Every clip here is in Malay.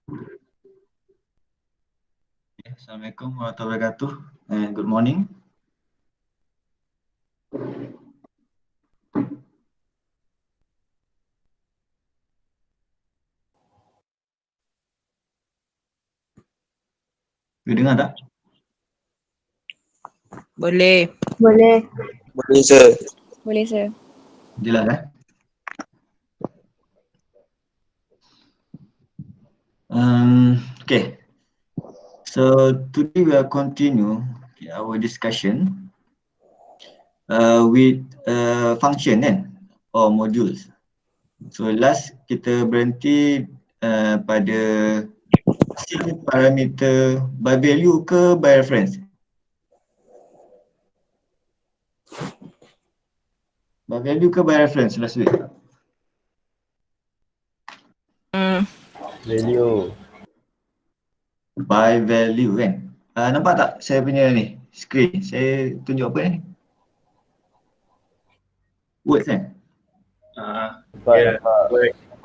Assalamualaikum warahmatullahi wabarakatuh and good morning. You dengar tak? Boleh. Boleh. Boleh sir. Boleh sir. Jelas Okay. So today we will continue our discussion with function or modules. So last kita berhenti pada passing parameter by value ke by reference? By value ke by reference last week? Value. By value kan? Nampak tak saya punya ni screen? Saya tunjuk apa ni? Words kan?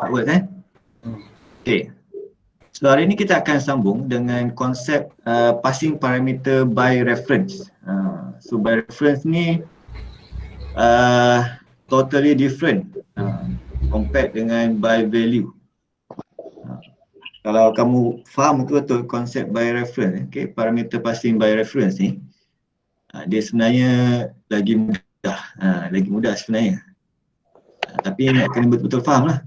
Words kan? Okay. So hari ni kita akan sambung dengan konsep passing parameter by reference. So by reference ni totally different compared dengan by value. Kalau kamu faham betul-betul konsep by reference, okay, parameter passing by reference ni, dia sebenarnya lagi mudah sebenarnya. Tapi nak kena betul-betul faham lah.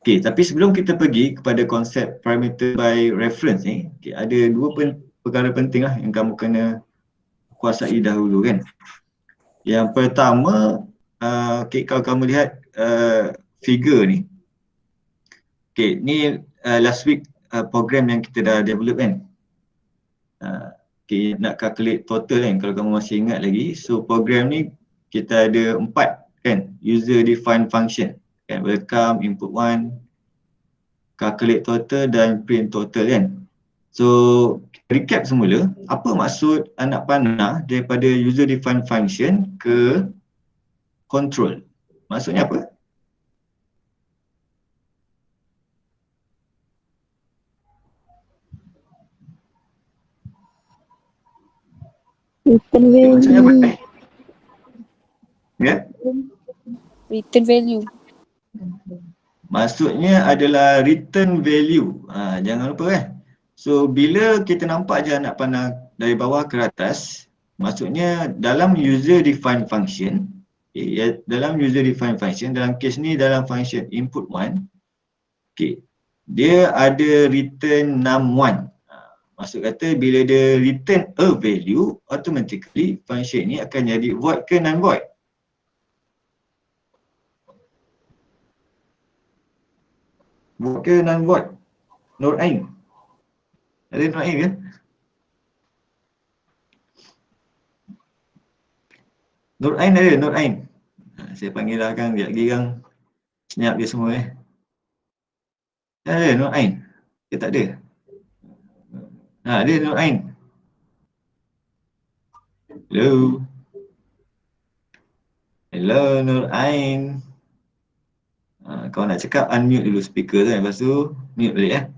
Okay, tapi sebelum kita pergi kepada konsep parameter by reference ni, okay, ada dua perkara penting lah yang kamu kena kuasai dahulu kan. Yang pertama, okay, kalau kamu lihat figure ni, okay, ni last week program yang kita dah develop kan. Okay, nak calculate total kan, kalau kamu masih ingat lagi. So program ni kita ada 4 kan, user defined function kan, welcome, input 1, calculate total dan print total kan. So recap semula, apa maksud anak panah daripada user defined function ke control? Maksudnya apa? Return Maksudnya apa? value. Ya? Return value. Maksudnya adalah return value. Jangan lupa kan. So bila kita nampak je anak panah dari bawah ke atas, maksudnya dalam user defined function, okay, dalam user defined function, dalam case ni dalam function input 1, okay, dia ada return num1. Maksud kata bila dia return a value, automatically function ni akan jadi void ke non-void. Void ke non-void? Nur Ain. Ada Nur Ain ke? Nur Ain ada, Nur Ain. Saya panggil lah kan, sekejap lagi kan senyap dia semua Ada Nur Ain? Dia tak ada? Ada Nur Ain. Hello. Hello Nur Ain. Kau nak cakap unmute dulu speaker tu, lepas tu mute balik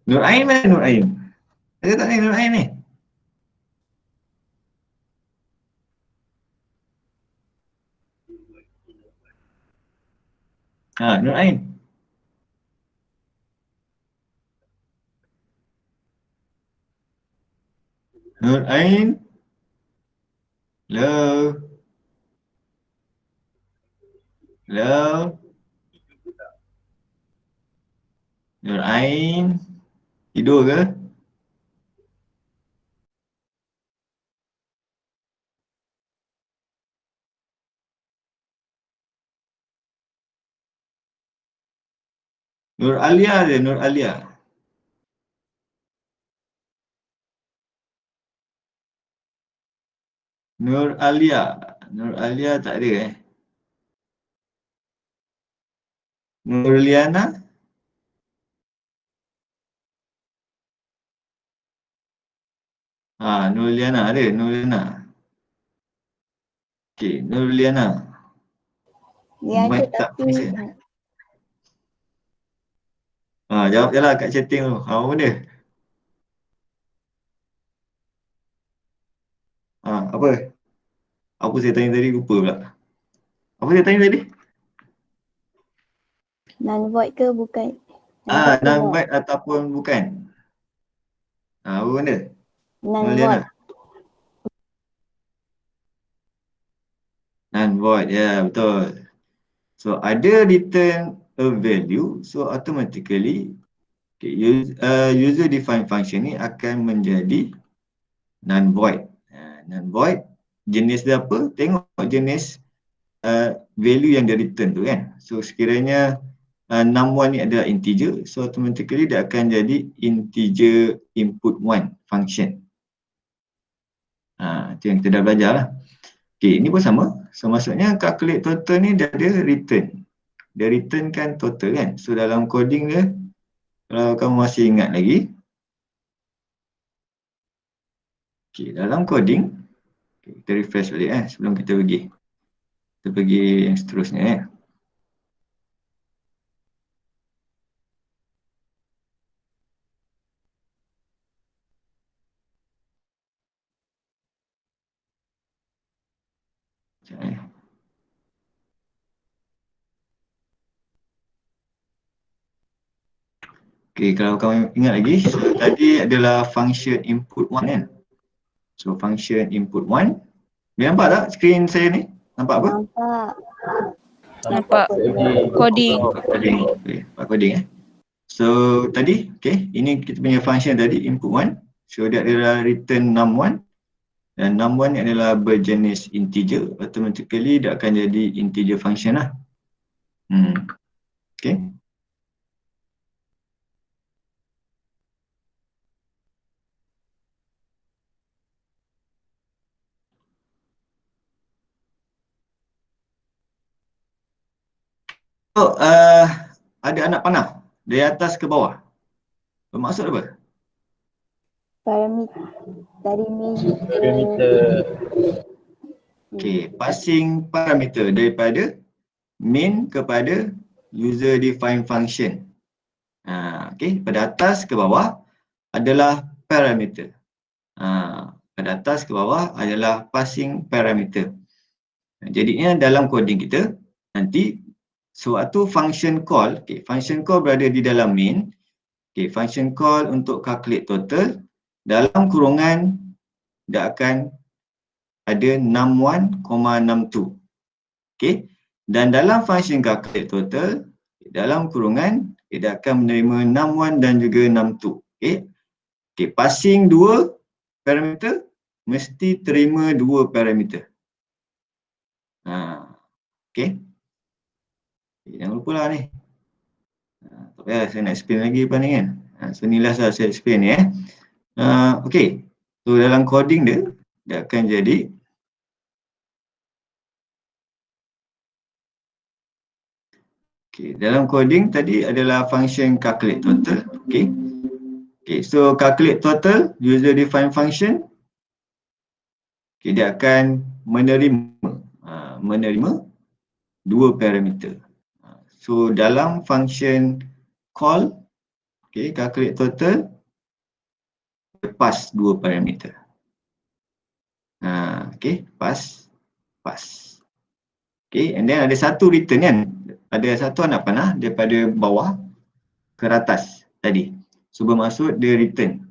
Nur Ain mana Nur Ain? Ada tak ni Nur Ain ni? Nur Ain. Nur Ain. Hello. Hello. Nur Ain. Tidur ke? Nur Alia ada, Nur Alia. Nur Alia. Nur Alia tak ada Nur Liana. Nur Liana ada, Nur Liana. Okey, Nur Liana. Dia ada Mic tak tapi bisa. Jawab je lah kat chatting tu. Apa benda? Apa? Apa saya tanya tadi, lupa pula. Apa saya tanya tadi? Non-void ke bukan? Non-void ke not? Non-void ataupun bukan. Apa benda? Non-void. Non-void, ya betul. So ada return a value, so automatically user defined function ni akan menjadi non-void. Non-void jenis dia apa? Tengok jenis value yang dia return tu kan. So sekiranya num1 ni adalah integer, so automatically dia akan jadi integer input 1 function. Itu yang kita dah belajar lah. Okay, ini pun sama. So maksudnya calculate total ni dia ada return. Dia return kan total kan. So dalam coding dia, kalau kamu masih ingat lagi, okay, dalam coding, okay, kita refresh balik sebelum kita pergi. Kita pergi yang seterusnya Okay, kalau kamu ingat lagi, so tadi adalah function input 1 kan. So function input 1, boleh nampak tak screen saya ni? Nampak apa? Nampak coding. Coding. Okay, nampak coding So tadi, okay, ini kita punya function tadi, input 1. So dia adalah return num1. Dan num1 ni adalah berjenis integer, automatically dia akan jadi integer function lah. Okay. So, ada anak panah dari atas ke bawah. Bermaksud apa? Parameter. Okay, passing parameter daripada main kepada user defined function. Okay, pada atas ke bawah adalah parameter. Pada atas ke bawah adalah passing parameter. Jadinya dalam coding kita nanti suatu function call, okay, function call berada di dalam main. Okay, function call untuk calculate total dalam kurungan dia akan ada num1, 62. Okay, dan dalam function calculate total dalam kurungan dia akan menerima num1 dan juga num2. Okay, okay, passing dua parameter mesti terima dua parameter. Okay, jangan lupa lah ni. Tak payah saya nak explain lagi apa ni kan. So inilah saya explain ni okay, so dalam coding dia akan jadi okay, dalam coding tadi adalah function calculate total. Okay, okay, so calculate total user defined function, okay, dia akan menerima dua parameter. So dalam function call, okay, calculate total, pass dua parameter. Okay, pass. Okay, and then ada satu return kan. Ada satu anak panah daripada bawah ke atas tadi. So bermaksud dia return.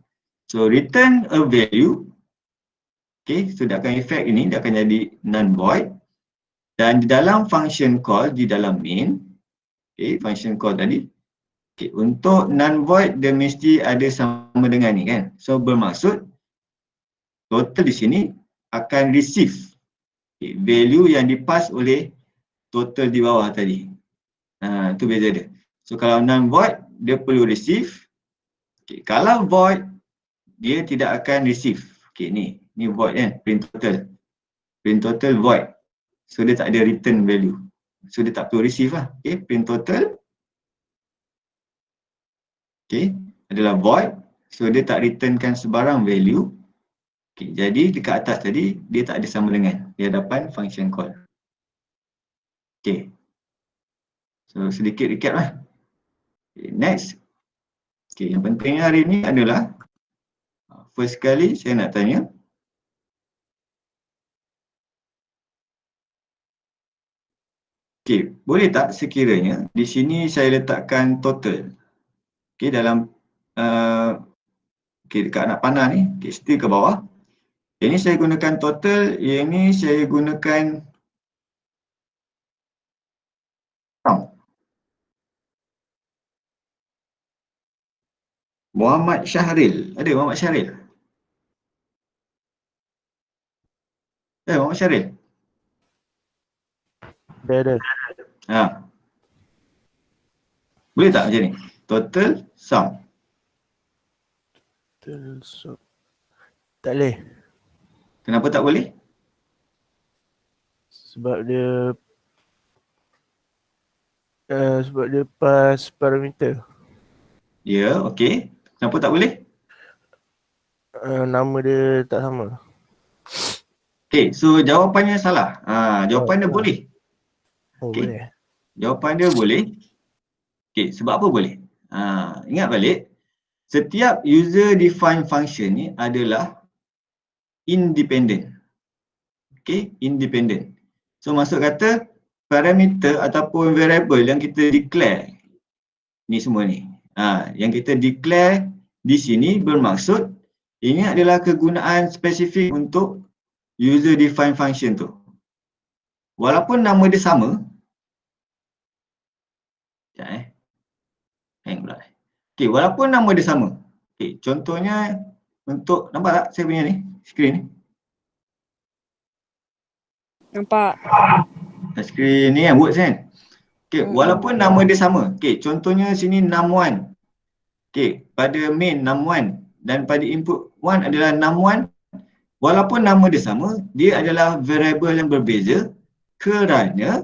So return a value. Okay, so dia akan effect ini, dia akan jadi non-void. Dan di dalam function call, di dalam main, okay, function call tadi, okay, untuk non-void dia mesti ada sama dengan ni kan. So bermaksud total di sini akan receive, okay, value yang dipass oleh total di bawah tadi. Itu beza dia. So kalau non-void dia perlu receive. Okay, kalau void dia tidak akan receive. Okay, ni void kan, print total. Print total void. So dia tak ada return value. So dia tak perlu receive lah. Okay, print total. Okay, adalah void. So dia tak returnkan sebarang value. Okay, jadi dekat atas tadi dia tak ada sama dengan di hadapan function call. Okay. So sedikit recap lah. Okay, next. Okay, yang penting hari ni adalah first kali saya nak tanya, okay, boleh tak sekiranya di sini saya letakkan total, okay, dalam okay, dekat anak panah ni, okay, still ke bawah. Yang ni saya gunakan total, yang ni saya gunakan sum. Muhammad Syahril, ada Muhammad Syahril? Muhammad Syahril? Ada. Ha. Boleh tak macam ni? Total sum. Tak boleh. Kenapa tak boleh? Sebab dia pas parameter. Ya, okey. Kenapa tak boleh? Nama dia tak sama. Okey, so jawapannya salah. Jawapan dia boleh. Okey. Boleh. Jawapan dia boleh. Okey, sebab apa boleh? Ingat balik, setiap user define function ni adalah independent. Okey, independent. So maksud kata parameter ataupun variable yang kita declare ni semua ni. Yang kita declare di sini bermaksud ini adalah kegunaan spesifik untuk user define function tu. Walaupun nama dia sama, hang pula. Okey, walaupun nama dia sama. Okey, contohnya untuk, nampak tak saya punya ni, skrin ni? Nampak. Skrin ni kan, words kan? Okey, walaupun nama dia sama. Okey, contohnya sini num1. Okey, pada main num1 dan pada input 1 adalah num1. Walaupun nama dia sama, dia adalah variable yang berbeza kerana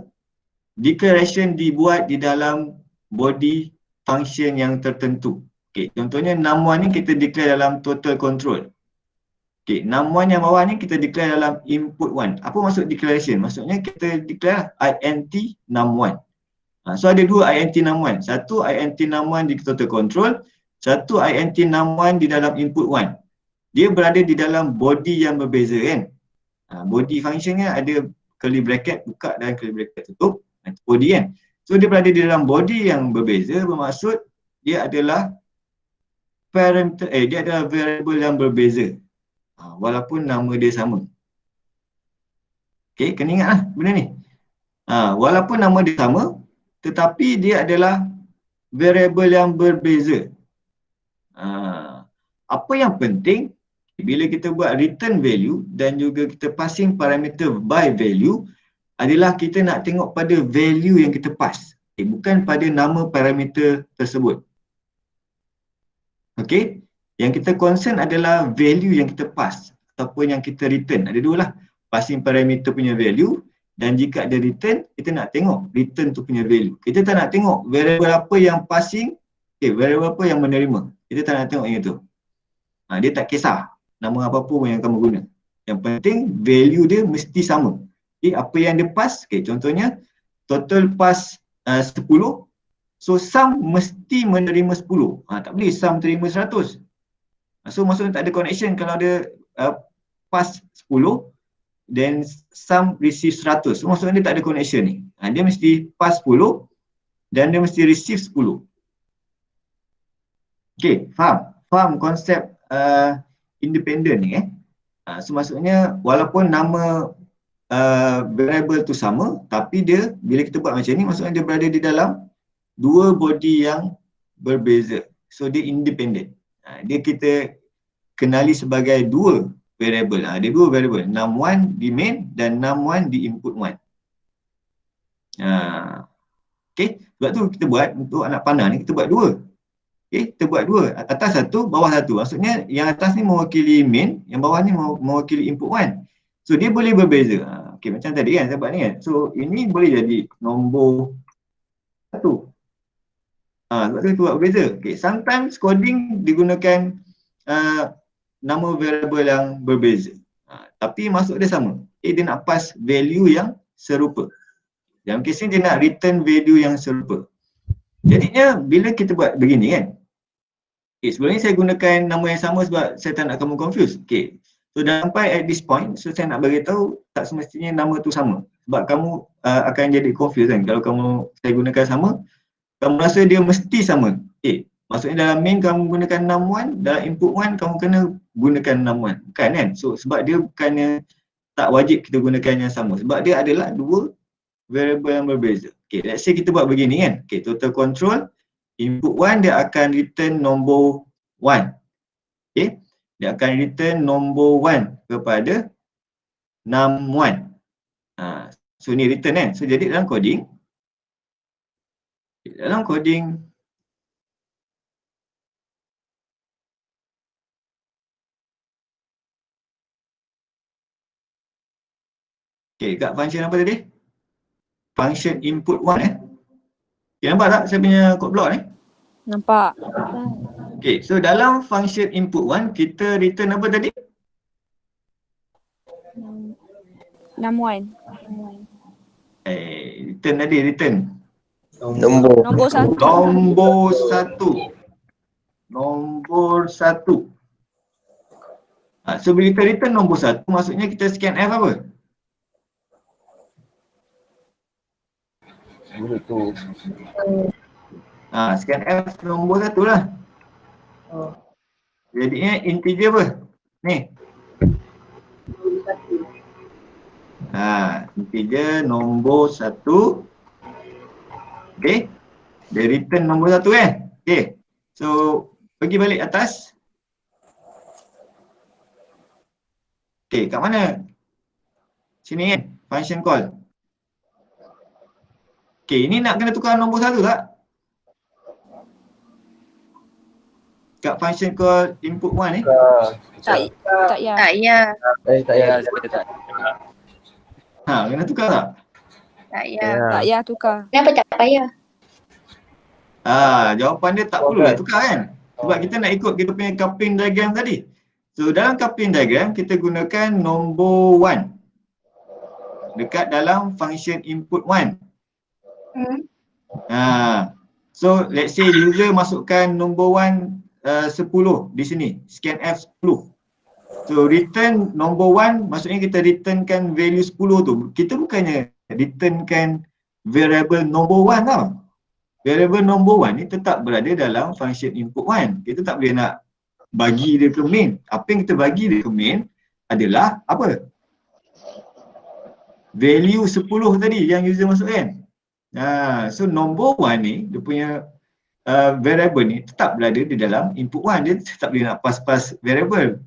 declaration dibuat di dalam body function yang tertentu. Okey, contohnya num1 ni kita declare dalam total control. Okey, num1 yang bawah ni kita declare dalam input 1. Apa maksud declaration? Maksudnya kita declare int num1. So ada dua int num1. Satu int num1 di total control, satu int num1 di dalam input 1. Dia berada di dalam body yang berbeza kan. Body functionnya ada curly bracket buka dan curly bracket tutup. Itu body kan. So dia berada di dalam body yang berbeza, bermaksud dia adalah parameter, dia adalah variable yang berbeza. Walaupun nama dia sama. Okay, kena ingatlah benda ni. Walaupun nama dia sama, tetapi dia adalah variable yang berbeza. Apa yang penting bila kita buat return value dan juga kita passing parameter by value adalah kita nak tengok pada value yang kita pass, bukan pada nama parameter tersebut. Okey, yang kita concern adalah value yang kita pass ataupun yang kita return. Ada dua lah, passing parameter punya value, dan jika ada return, kita nak tengok return tu punya value. Kita tak nak tengok variable apa yang passing, variable apa yang menerima. Kita tak nak tengok yang itu. Dia tak kisah nama apa pun yang kamu guna. Yang penting value dia mesti sama. Apa yang dia pass, contohnya total pass 10, so sum mesti menerima 10. Tak boleh sum terima 100. So maksudnya tak ada connection kalau dia pass 10 then sum receive 100. So maksudnya dia tak ada connection ni. Dia mesti pass 10 dan dia mesti receive 10. Okay, faham? Faham konsep independent ni so maksudnya walaupun nama variable tu sama, tapi dia bila kita buat macam ni, maksudnya dia berada di dalam dua body yang berbeza. So dia independent. Dia kita kenali sebagai dua variable. Ada dua variable, num1 di main dan num1 di input 1. Okay, sebab tu kita buat untuk anak panah ni kita buat dua. Okay, kita buat dua, atas satu, bawah satu. Maksudnya yang atas ni mewakili main, yang bawah ni mewakili input 1. So dia boleh berbeza. Okay, macam tadi kan saya buat ni kan. So ini boleh jadi nombor 1. Sebab tu kita buat berbeza. Okay, sometimes coding digunakan nama variable yang berbeza. Tapi maksud dia sama. Dia nak pass value yang serupa. Dalam kes ni dia nak return value yang serupa. Jadinya bila kita buat begini kan, Sebelum ni saya gunakan nama yang sama sebab saya tak nak kamu confuse. So dah sampai at this point, so saya nak beritahu tak semestinya nama tu sama. Sebab kamu akan jadi confuse kan. Kalau saya gunakan sama, kamu rasa dia mesti sama. Maksudnya dalam main kamu gunakan num1, dalam input 1 kamu kena gunakan num1. Bukan kan? So sebab dia bukannya tak wajib kita gunakan yang sama. Sebab dia adalah dua variable yang berbeza. Let's say kita buat begini kan. Total control, input 1 dia akan return nombor 1. Dia akan return nombor 1 kepada num1. So ni return kan. So jadi dalam coding, kat function apa tadi? Function input 1 nampak tak saya punya code block ni? Nampak. So dalam function input 1 kita return apa tadi? Num1. Return tadi, return Nombor. Nombor 1. Nombor 1. So bila kita return nombor 1, maksudnya kita scan F apa? Itu. Scan F nombor 1 lah. Jadinya integer apa? Ni. Integer nombor 1. Dia return nombor 1 kan? So pergi balik atas. Kat mana? Sini kan? Function call. Ini nak kena tukar nombor 1 tak? Kat function call input 1 ni? Tak ya. Tak ya. Tak ya. Kena tukar tak? Tak ya. Tak ya tukar. Kenapa tak payah? Jawapan dia tak perlu lah tukar kan? Sebab kita nak ikut kita punya coupling diagram tadi. So dalam coupling diagram kita gunakan nombor 1 dekat dalam function input 1. So let's say user masukkan nombor 1 10 di sini, scan F 10. So return nombor 1 maksudnya kita returnkan value 10 tu. Kita bukannya returnkan variable nombor 1 tau. Variable nombor 1 ni tetap berada dalam function input 1. Kita tak boleh nak bagi dia ke main. Apa yang kita bagi dia ke main adalah apa? Value 10 tadi yang user masukkan. So nombor 1 ni, dia punya variable ni tetap berada di dalam input 1. Dia tak boleh nak pass variable.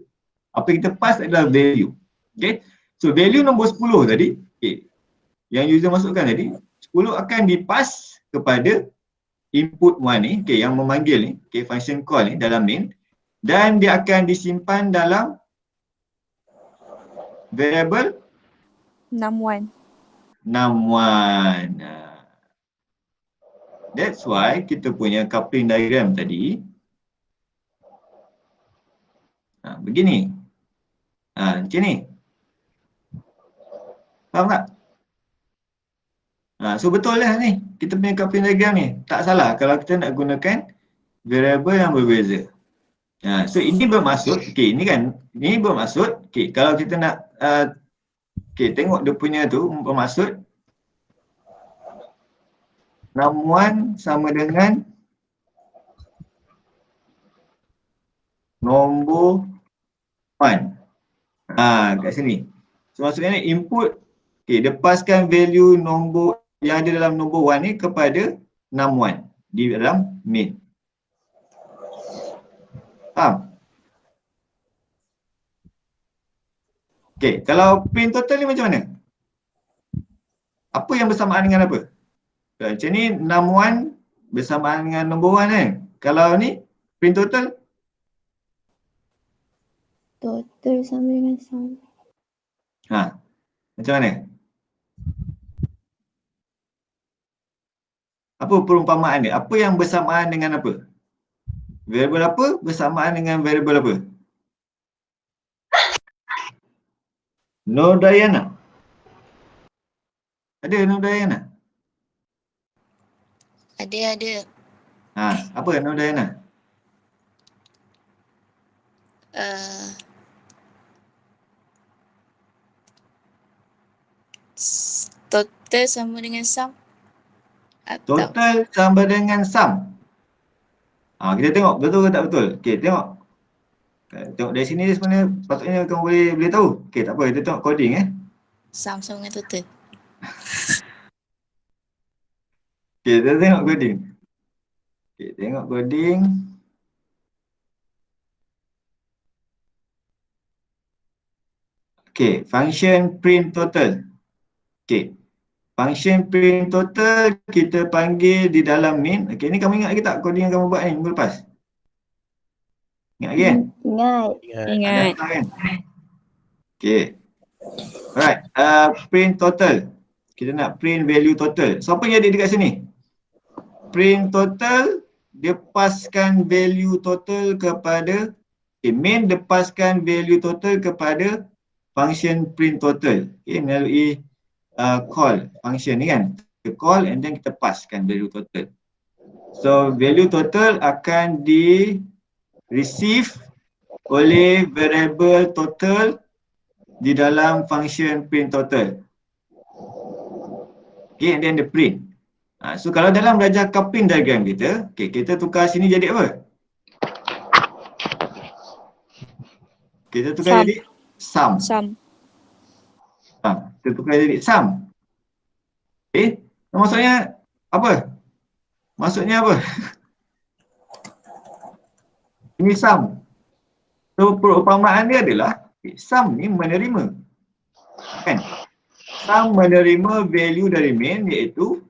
Apa yang kita pass adalah value. So value nombor 10 tadi, yang user masukkan tadi, 10 akan dipass kepada input 1 ni, yang memanggil ni, function call ni dalam main, dan dia akan disimpan dalam variable Num1. That's why kita punya coupling diagram tadi begini. Macam ni. Faham tak? So betul lah ni. Kita punya coupling diagram ni. Tak salah kalau kita nak gunakan variable yang berbeza. So ini bermaksud, ini kan, ini bermaksud, kalau kita nak tengok dia punya tu bermaksud num1 sama dengan nombor 1. Kat sini. So maksudnya ni input, dia paskan value nombor yang ada dalam nombor 1 ni kepada num1 di dalam main. Faham? Kalau print total ni macam mana? Apa yang bersamaan dengan apa? Macam ni num1 bersamaan dengan nombor 1 kan? Kalau ni print total? Total sama dengan sama. Macam mana? Apa perumpamaan dia? Apa yang bersamaan dengan apa? Variable apa bersamaan dengan variable apa? No Diana. Ada No Diana? Ada. Apa No Diana? Uh, total sama dengan sum atau Total sama dengan sum. Kita tengok betul ke tak betul. Okey, tengok. Tengok dari sini dia sebenarnya patutnya kamu boleh tahu. Okey, tak apa, kita tengok coding sum sama dengan total. Okey, kita tengok coding. Okey, tengok coding. Okey, function print total. Okey. Function print total kita panggil di dalam main. Okey, ni kamu ingat lagi tak coding yang kamu buat ni minggu lepas? Ingat lagi kan? Ingat. Ingat. Ada kan? Okey. Alright, print total. Kita nak print value total. So apa yang ada dekat sini? Print total, dia paskan value total kepada main, dia paskan value total kepada function print total. Okay, melalui call function ni kan. Kita call and then kita paskan value total. So value total akan di receive oleh variable total di dalam function print total. Okay, and then the print. So kalau dalam belajar coupling diagram kita, okay, kita tukar sini jadi apa? Kita tukar Sum. jadi sum. Sum. Kita tukar jadi sum. Okay, maksudnya apa? Maksudnya apa? Ini sum. So perumpamaan dia adalah sum ni menerima. Kan? Sum menerima value dari main iaitu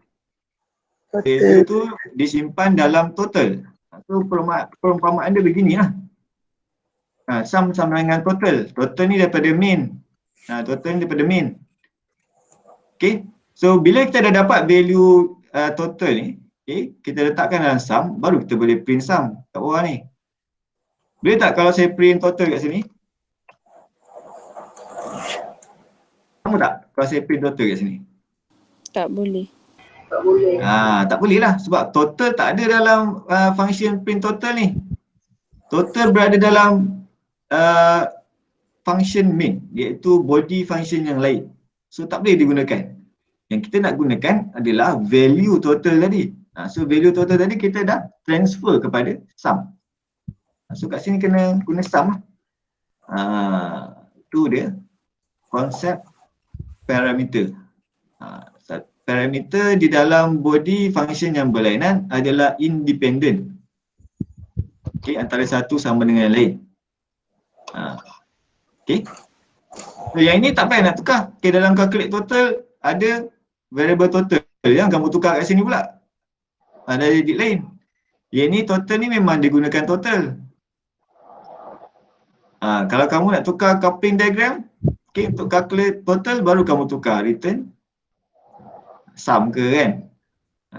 value tu disimpan dalam total. So perumpamaan dia beginilah. Sum sama dengan total. Total ni daripada main. Total ni daripada main. Okay. So bila kita dah dapat value total ni, okay, kita letakkan dalam sum, baru kita boleh print sum kat bawah ni. Boleh tak kalau saya print total kat sini? Kamu tak kalau saya print total kat sini? Tak boleh. Tak boleh lah sebab total tak ada dalam function print total ni. Total berada dalam function main iaitu body function yang lain. So tak boleh digunakan. Yang kita nak gunakan adalah value total tadi. So value total tadi kita dah transfer kepada sum. So kat sini kena guna sum. Itu dia konsep parameter. Parameter di dalam body function yang berlainan adalah independent. Okay, antara satu sama dengan yang lain. Okay. So yang ini tak payah nak tukar. Okay, dalam calculate total ada variable total yang kamu tukar kat sini pula. Ada edit lain. Yang ini total ni memang digunakan total. Kalau kamu nak tukar coupling diagram, okay, untuk calculate total baru kamu tukar return sum ke kan.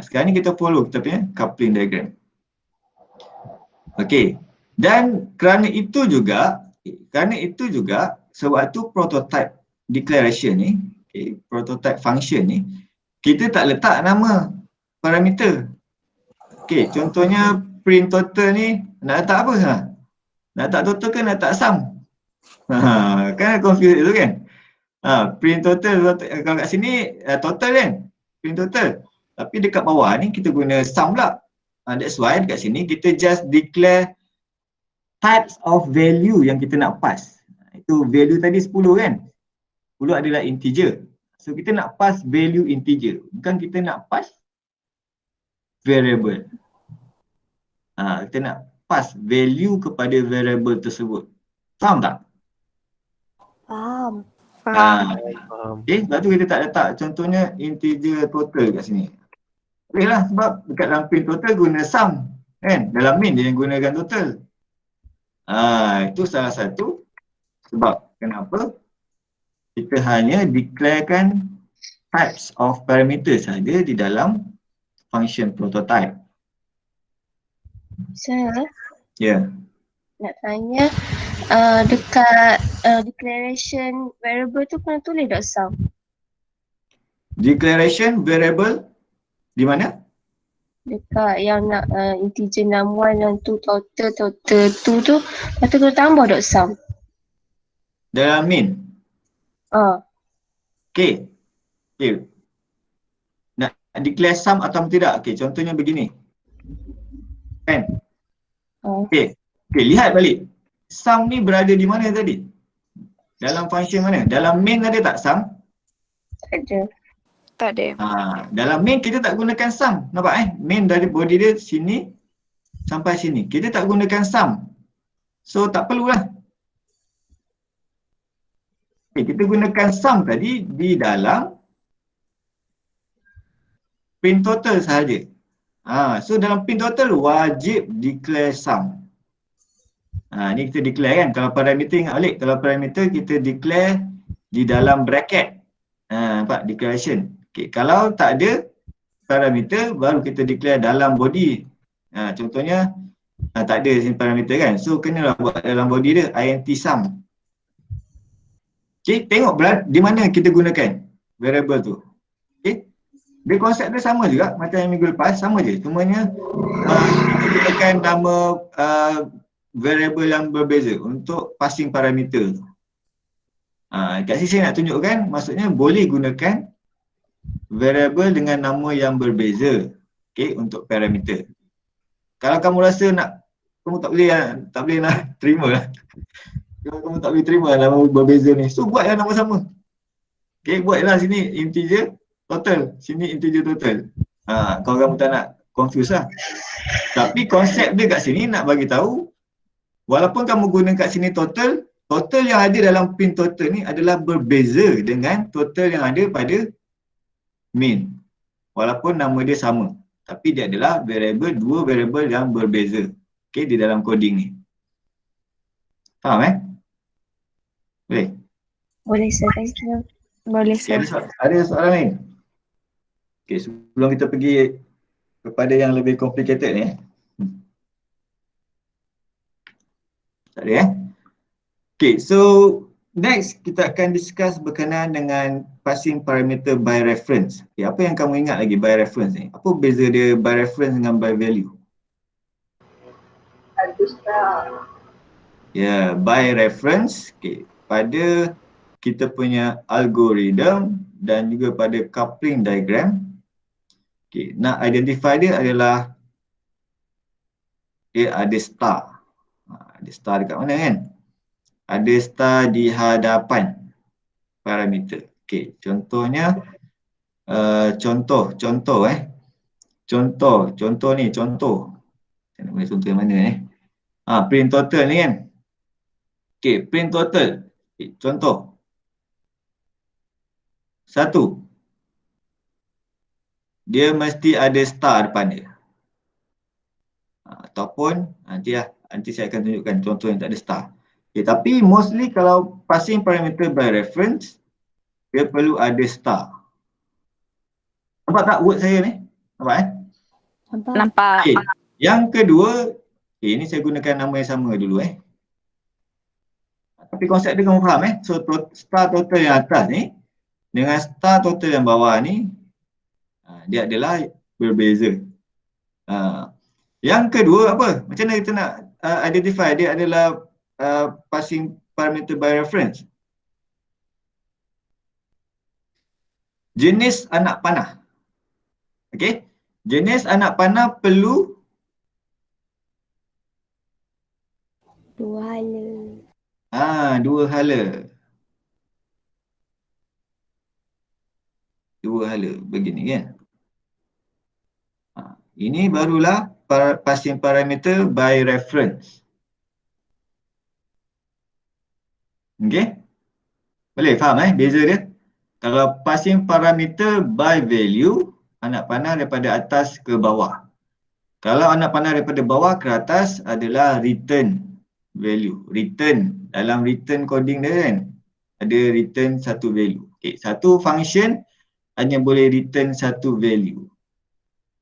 Sekarang ni kita follow kita punya coupling diagram. Okey. Dan kerana itu juga sebab tu prototype declaration ni, okay, prototype function ni, kita tak letak nama parameter. Okey, contohnya print total ni nak letak apa? Nak letak total ke nak letak sum? Kan confuse itu kan? Print total kalau kat sini total kan? Print total. Tapi dekat bawah ni kita guna sum pula. That's why dekat sini kita just declare types of value yang kita nak pass. Itu value tadi 10 kan? 10 adalah integer. So kita nak pass value integer. Bukan kita nak pass variable. Kita nak pass value kepada variable tersebut. Faham tak? Faham. Okay, sebab tu kita tak letak contohnya integer total kat sini. Boleh lah sebab dekat dalam print total guna sum kan, dalam main dia yang gunakan total. Itu salah satu sebab kenapa kita hanya declarekan types of parameter saja di dalam function prototype. Sir, Ya. nak tanya dekat declaration variable tu kena tulis tak sum? Declaration variable di mana? Dekat yang nak integer 61 dan tu total 2 tu, lepas tu kena tambah dot sum. Dalam main. Okay. Nak declare sum atau tidak? Okay, contohnya begini. Kan? Okay, lihat balik. Sum ni berada di mana tadi? Dalam function mana? Dalam main ada tak sum? Tak ada. Tak ada. Dalam main kita tak gunakan sum. Nampak main dari body dia sini sampai sini. Kita tak gunakan sum. So tak perlulah. Okay, kita gunakan sum tadi di dalam print total sahaja. So dalam print total wajib declare sum. Ni kita declare kan. Kalau parameter ingat balik. Kalau parameter kita declare di dalam bracket. Nampak declaration. Okay, kalau tak ada parameter baru kita declare dalam body. Contohnya tak ada sini parameter kan. So kenalah buat dalam body dia int sum. Okay, tengok di mana kita gunakan variable tu. Okay. Dia konsep dia sama juga macam yang minggu lepas, sama je. Cumanya kita gunakan nama variable yang berbeza untuk passing parameter tu. Kat sini saya nak tunjukkan, maksudnya boleh gunakan variable dengan nama yang berbeza, okay, untuk parameter. Kalau kamu rasa kamu tak boleh nak terima lah. Kalau kamu tak boleh terima nama berbeza ni, so buatlah nama sama. Okay, buatlah sini integer total, sini integer total. Kalau kamu tak nak confuse lah. Tapi konsep dia kat sini nak bagi tahu, walaupun kamu guna kat sini total yang ada dalam print total ni adalah berbeza dengan total yang ada pada main. Walaupun nama dia sama, tapi dia adalah dua variable yang berbeza. Okay, di dalam coding ni. Faham Boleh? Boleh sir, thank you. Boleh Okay, sir. ada soalan lain? Okay, sebelum kita pergi kepada yang lebih complicated ni. Tak ada Okay, so next kita akan discuss berkenaan dengan passing parameter by reference. Okay, apa yang kamu ingat lagi by reference ni? Apa beza dia by reference dengan by value? By reference, okay, pada kita punya algorithm dan juga pada coupling diagram, okay, nak identify dia adalah dia ada star. Ada star dekat mana kan? Ada star di hadapan parameter. Okay, contohnya contoh ni. Saya nak boleh contoh yang mana print total ni kan. Okay, print total. Okay, contoh. 1. Dia mesti ada star depan dia. Ataupun nanti saya akan tunjukkan contoh yang tak ada star. Okay, tapi mostly kalau passing parameter by reference, dia perlu ada star. Nampak tak word saya ni? Nampak Nampak. Okay. Yang kedua, ini saya gunakan nama yang sama dulu Tapi konsep dia kamu faham So star total yang atas ni dengan star total yang bawah ni, dia adalah berbeza. Yang kedua apa? Macam mana kita nak identify dia adalah passing parameter by reference? Jenis anak panah. Okay, jenis anak panah perlu Dua hala. dua hala. Dua hala begini kan. Ini barulah passing parameter by reference. Okay, boleh faham beza dia? Kalau passing parameter by value, anak panah daripada atas ke bawah. Kalau anak panah daripada bawah ke atas adalah return value. Return, dalam return coding dia kan, ada return satu value. Okay, satu function hanya boleh return satu value.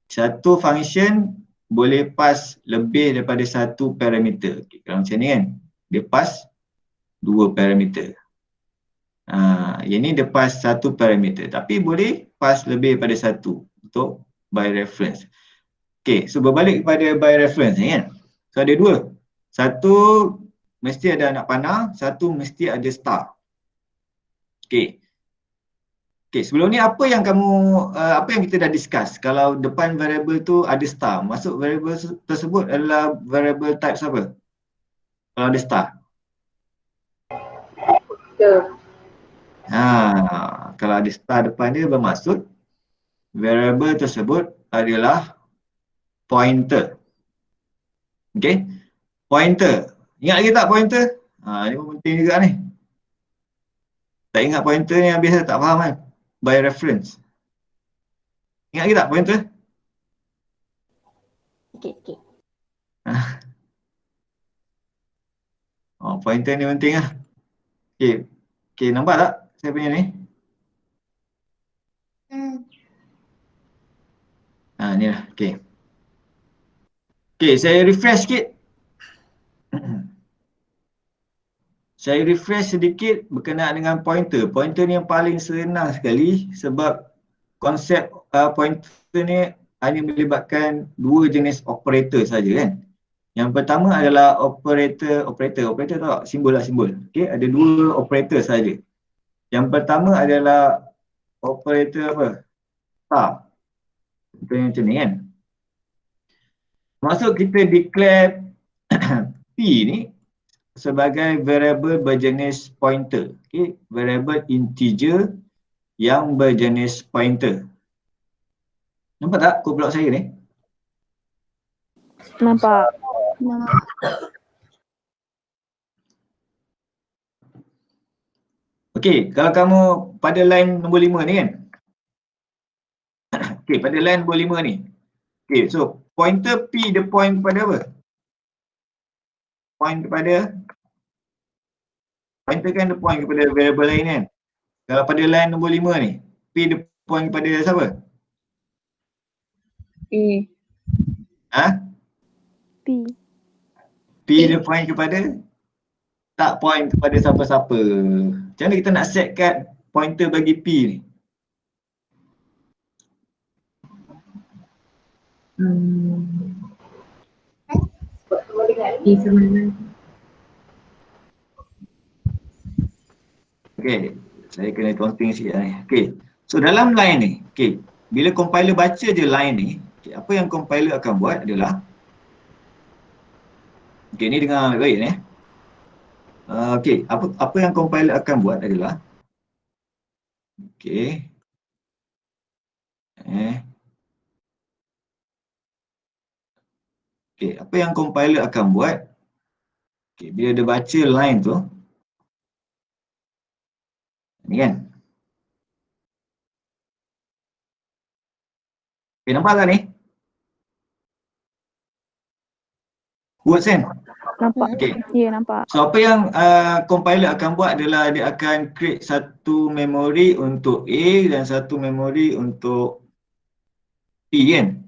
Satu function boleh pass lebih daripada satu parameter. Okay, kalau macam ni kan, dia pass dua parameter. Yang ni dia pass satu parameter, tapi boleh pass lebih daripada satu untuk by reference. Okay, so berbalik kepada by reference ni kan. So ada dua. Satu mesti ada anak panah, satu mesti ada star. Okay. Okay, sebelum ni apa yang kita dah discuss? Kalau depan variable tu ada star, maksud variable tersebut adalah variable type apa? Kalau ada star. Kalau ada star depan dia bermaksud variable tersebut adalah pointer. Okay, pointer. Ingat lagi tak pointer? Ini pun penting juga ni. Tak ingat pointer ni yang biasa tak faham kan? By reference. Ingat lagi tak pointer? Sikit-sikit. Pointer ni penting lah. Okay, nampak tak saya punya ni? Ni lah, okay. Okay, saya refresh sikit. Saya refresh sedikit berkenaan dengan pointer. Pointer ni yang paling senang sekali sebab konsep pointer ni hanya melibatkan dua jenis operator saja kan. Yang pertama adalah operator tak? Simbol. Okay, ada dua operator saja. Yang pertama adalah operator apa? Star. Contohnya macam ni kan. Maksud kita declare P ni sebagai variable berjenis pointer. Okay, variable integer yang berjenis pointer. Nampak tak kod blok saya ni? Nampak. Okey, kalau kamu pada line nombor 5 ni kan. Okey, pada line nombor 5 ni. Okey, so pointer P dia point kepada apa? Pointer kan dia point kepada variable lain kan. Kalau pada line nombor 5 ni, P dia point kepada siapa? P. P dia point kepada, tak point kepada siapa-siapa. Macam mana kita nak set kat pointer bagi P ni? Okay, saya kena counting sikit ni. Okay, so dalam line ni, okay, bila compiler baca je line ni, okay, apa yang compiler akan buat adalah, okay, ni dengar baik ni. Okay, apa yang compiler akan buat adalah, okay, okay, apa yang compiler akan buat, okay, bila dia baca line tu, ni kan. Okay, nampak tak ni? Words kan? Nampak. Okay. Ya, nampak. So apa yang compiler akan buat adalah dia akan create satu memori untuk A dan satu memori untuk P kan?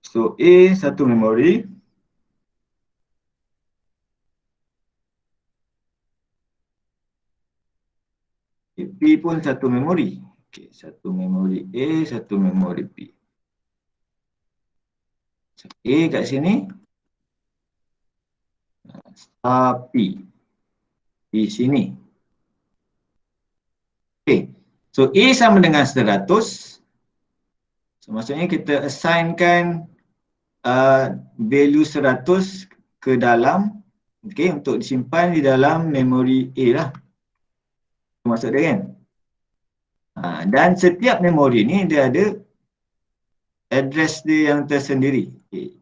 So A satu memori, P pun satu memori. Okay, satu memori A, satu memori P. So, A kat sini, star P di sini. Okay, so A sama dengan 100. So maksudnya kita assignkan value 100 ke dalam, okay, untuk disimpan di dalam memori A lah. Maksud dia kan? Dan setiap memori ni dia ada address dia yang tersendiri. Okay.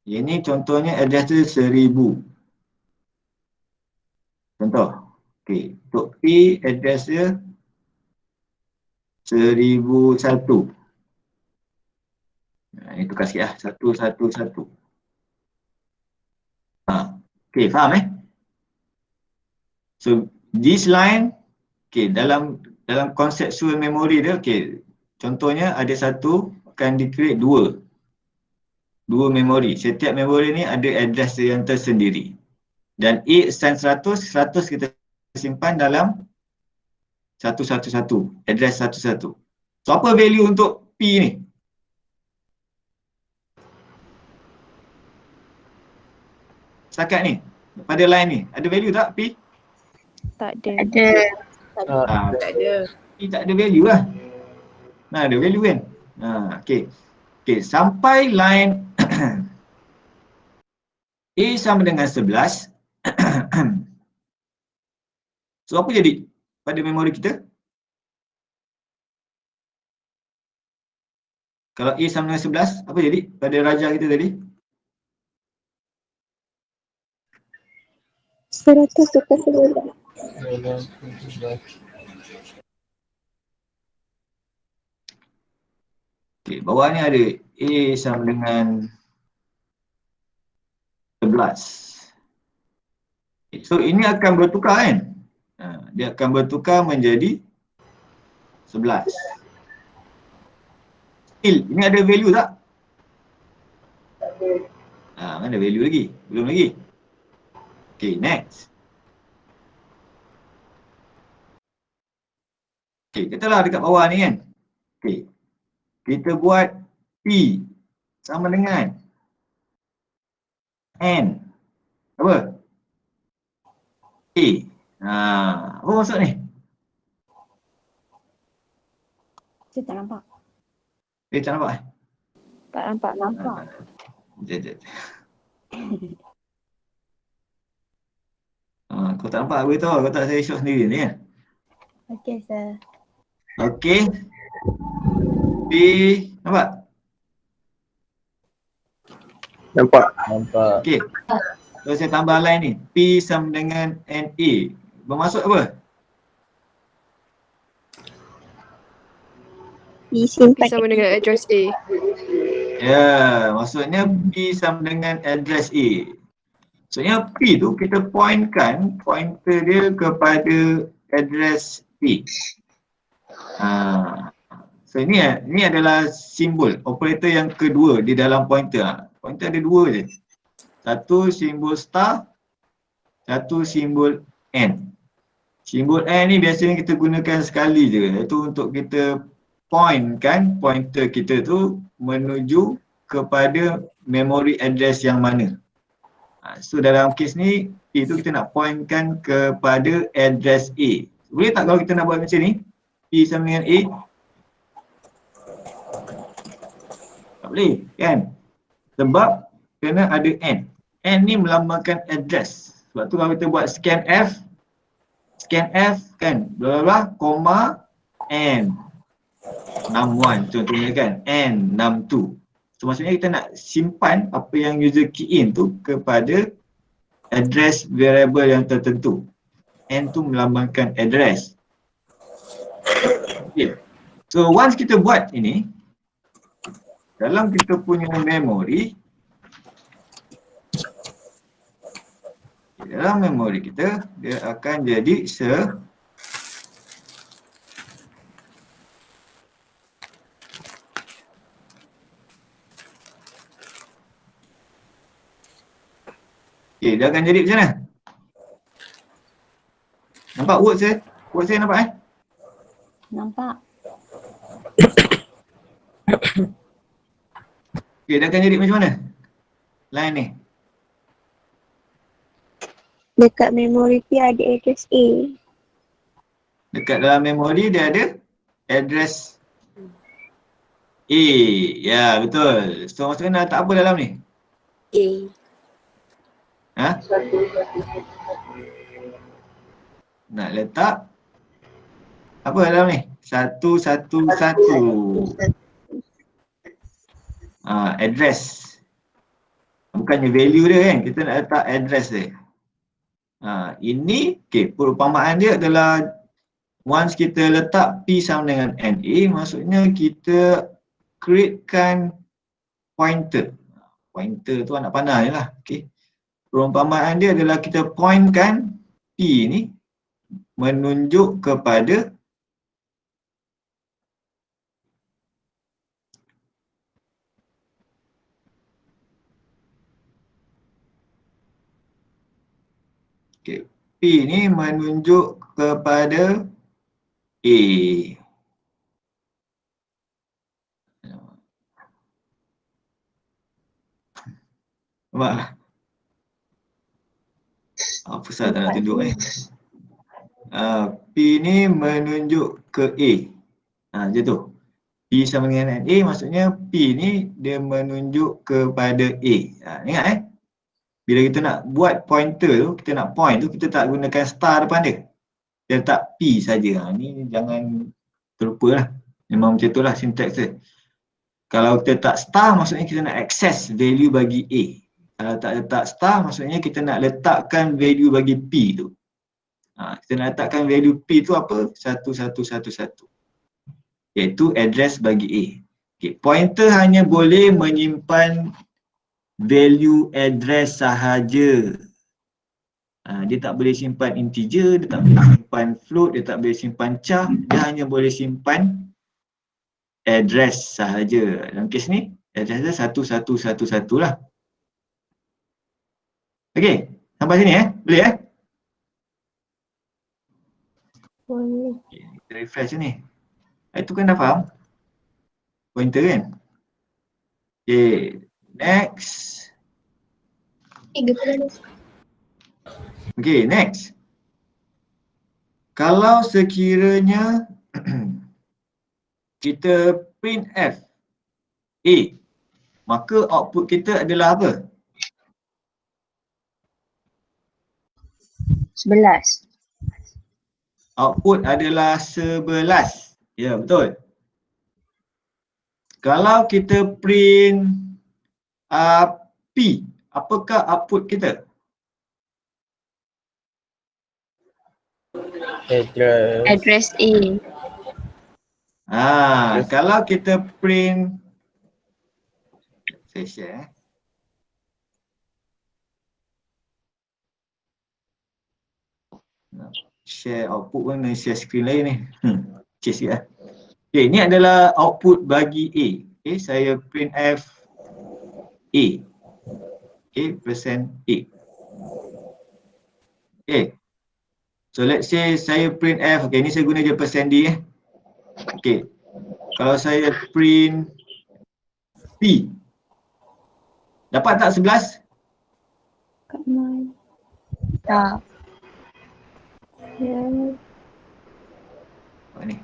Ini contohnya address dia 1000. Contoh. Okay. Untuk P address dia 1001. Ini tukar sikit lah. 111. Okay, faham So this line, okay, dalam conceptual memory dia, okay, contohnya ada satu akan di-create dua memori. Setiap memori ni ada address dia yang tersendiri. Dan A assign 100 kita simpan dalam 111, address 11. So apa value untuk P ni? Setakat ni, pada line ni, ada value tak P? Tak ada. Ada. Tak ada. P tak ada value lah. Nah, ada value kan? Okay. Okay, sampai line A sama dengan 11. So, apa jadi pada memori kita? Kalau A sama dengan 11, apa jadi pada raja kita tadi? 100 tukar 11. Okay, bawah ni ada A sama dengan 11. Okay, so, ini akan bertukar kan? Dia akan bertukar menjadi 11. Still, ini ada value tak? Mana value lagi? Belum lagi. Okay, next. Okay, katalah dekat bawah ni kan. Okay, kita buat P sama dengan N. Apa? A. Apa maksud ni? Saya tak nampak. Tak nampak eh? Tak nampak. Sekejap. Kau tak nampak, aku tahu. Kau tak saya show sendiri ni kan? Okey, sir. Okey. P, nampak? Nampak. Okey. So saya tambah line ni. P sama dengan NA. Bermaksud apa? Disimpan. Sama dengan address A. Ya, maksudnya P sama dengan address A. Maksudnya P tu kita pointkan pointer dia kepada address A. So ini adalah simbol operator yang kedua di dalam pointer. Pointer ada dua je. Satu simbol star, satu simbol N. Simbol N ni biasanya kita gunakan sekali je, iaitu untuk kita pointkan pointer kita tu menuju kepada memory address yang mana. So dalam kes ni, P tu kita nak pointkan kepada address A. Boleh tak kalau kita nak buat macam ni? P sama dengan A? Tak boleh kan? Sebab kena ada N. N ni melambangkan address. Sebab tu kalau kita buat scanf kan, bla bla bla, koma N 61 contohnya kan, N 62. So maksudnya kita nak simpan apa yang user key in tu kepada address variable yang tertentu. N tu melambangkan address. Okay. So once kita buat ini, dalam kita punya memori, dalam memori kita, dia akan jadi okay, dia akan jadi macam mana? Nampak word saya? Word saya nampak Nampak. Okay, dia akan jadi macam mana? Line ni. Dekat memori P ada address A. Dekat dalam memori dia ada address A. Ya, betul. So maksudnya nak letak apa dalam ni? A. Nak letak apa dalam ni? 111. Address. Bukannya value dia kan, kita nak letak address dia. Ini, okay, perumpamaan dia adalah once kita letak P sama dengan NA, maksudnya kita createkan pointer. Pointer tu anak panah je lah. Okay. Perumpamaan dia adalah kita pointkan P ni menunjuk kepada P ni menunjuk kepada A. Nampak? Apa salah tak nak tunjuk ni? P ni menunjuk ke A. Macam tu. P sama dengan A, maksudnya P ni dia menunjuk kepada A. Ingat bila kita nak buat pointer tu, kita nak point tu, kita tak gunakan star depan dia. Dia letak P saja. Ni jangan terlupa lah. Memang macam tu lah syntax dia. Kalau kita letak star, maksudnya kita nak access value bagi A. Kalau tak letak star, maksudnya kita nak letakkan value bagi P tu. Kita nak letakkan value P tu apa? 1111. Iaitu address bagi A. Okay. Pointer hanya boleh menyimpan value address sahaja. Dia tak boleh simpan integer, dia tak boleh simpan float, dia tak boleh simpan char, dia hanya boleh simpan address sahaja. Dalam kes ni, address dia 1111 lah. Okey, sampai sini boleh Boleh. Okay, kita refresh ni. Itu kan dah faham? Pointer kan? Okay, next. Okay, next. Kalau sekiranya kita printf A, maka output kita adalah apa? 11. Output adalah 11. Ya, betul. Kalau kita print P, apakah output kita? Address A. Kalau kita print, saya share share output pun share screen lain ni. Cik sikit Okay, ni adalah output bagi A. Okay, saya printf A. Okay, percent A. Okay. So let's say saya printf, okay ni saya guna je percent D Okay. Kalau saya print P, dapat tak 11? Kat mana? Tak. Ya. Ni.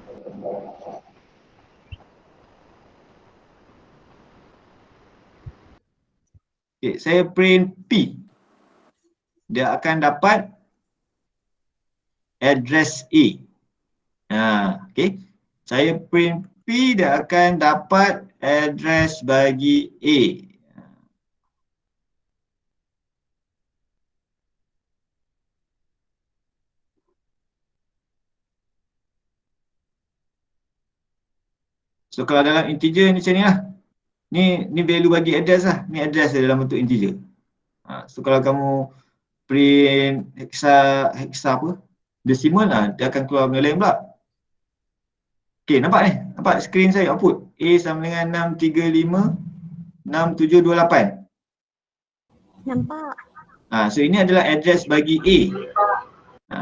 Okay, saya print P. Dia akan dapat address A. Okay. Saya print P, dia akan dapat address bagi A. So kalau dalam integer ni macam ni lah. Ni value bagi address lah. Ni address dia dalam bentuk integer. So kalau kamu print hexa apa? Decimal lah, dia akan keluar benda lain pula. Okay, nampak ni? Nampak screen saya output? A sama dengan 635 6728. Nampak. So ini adalah address bagi A.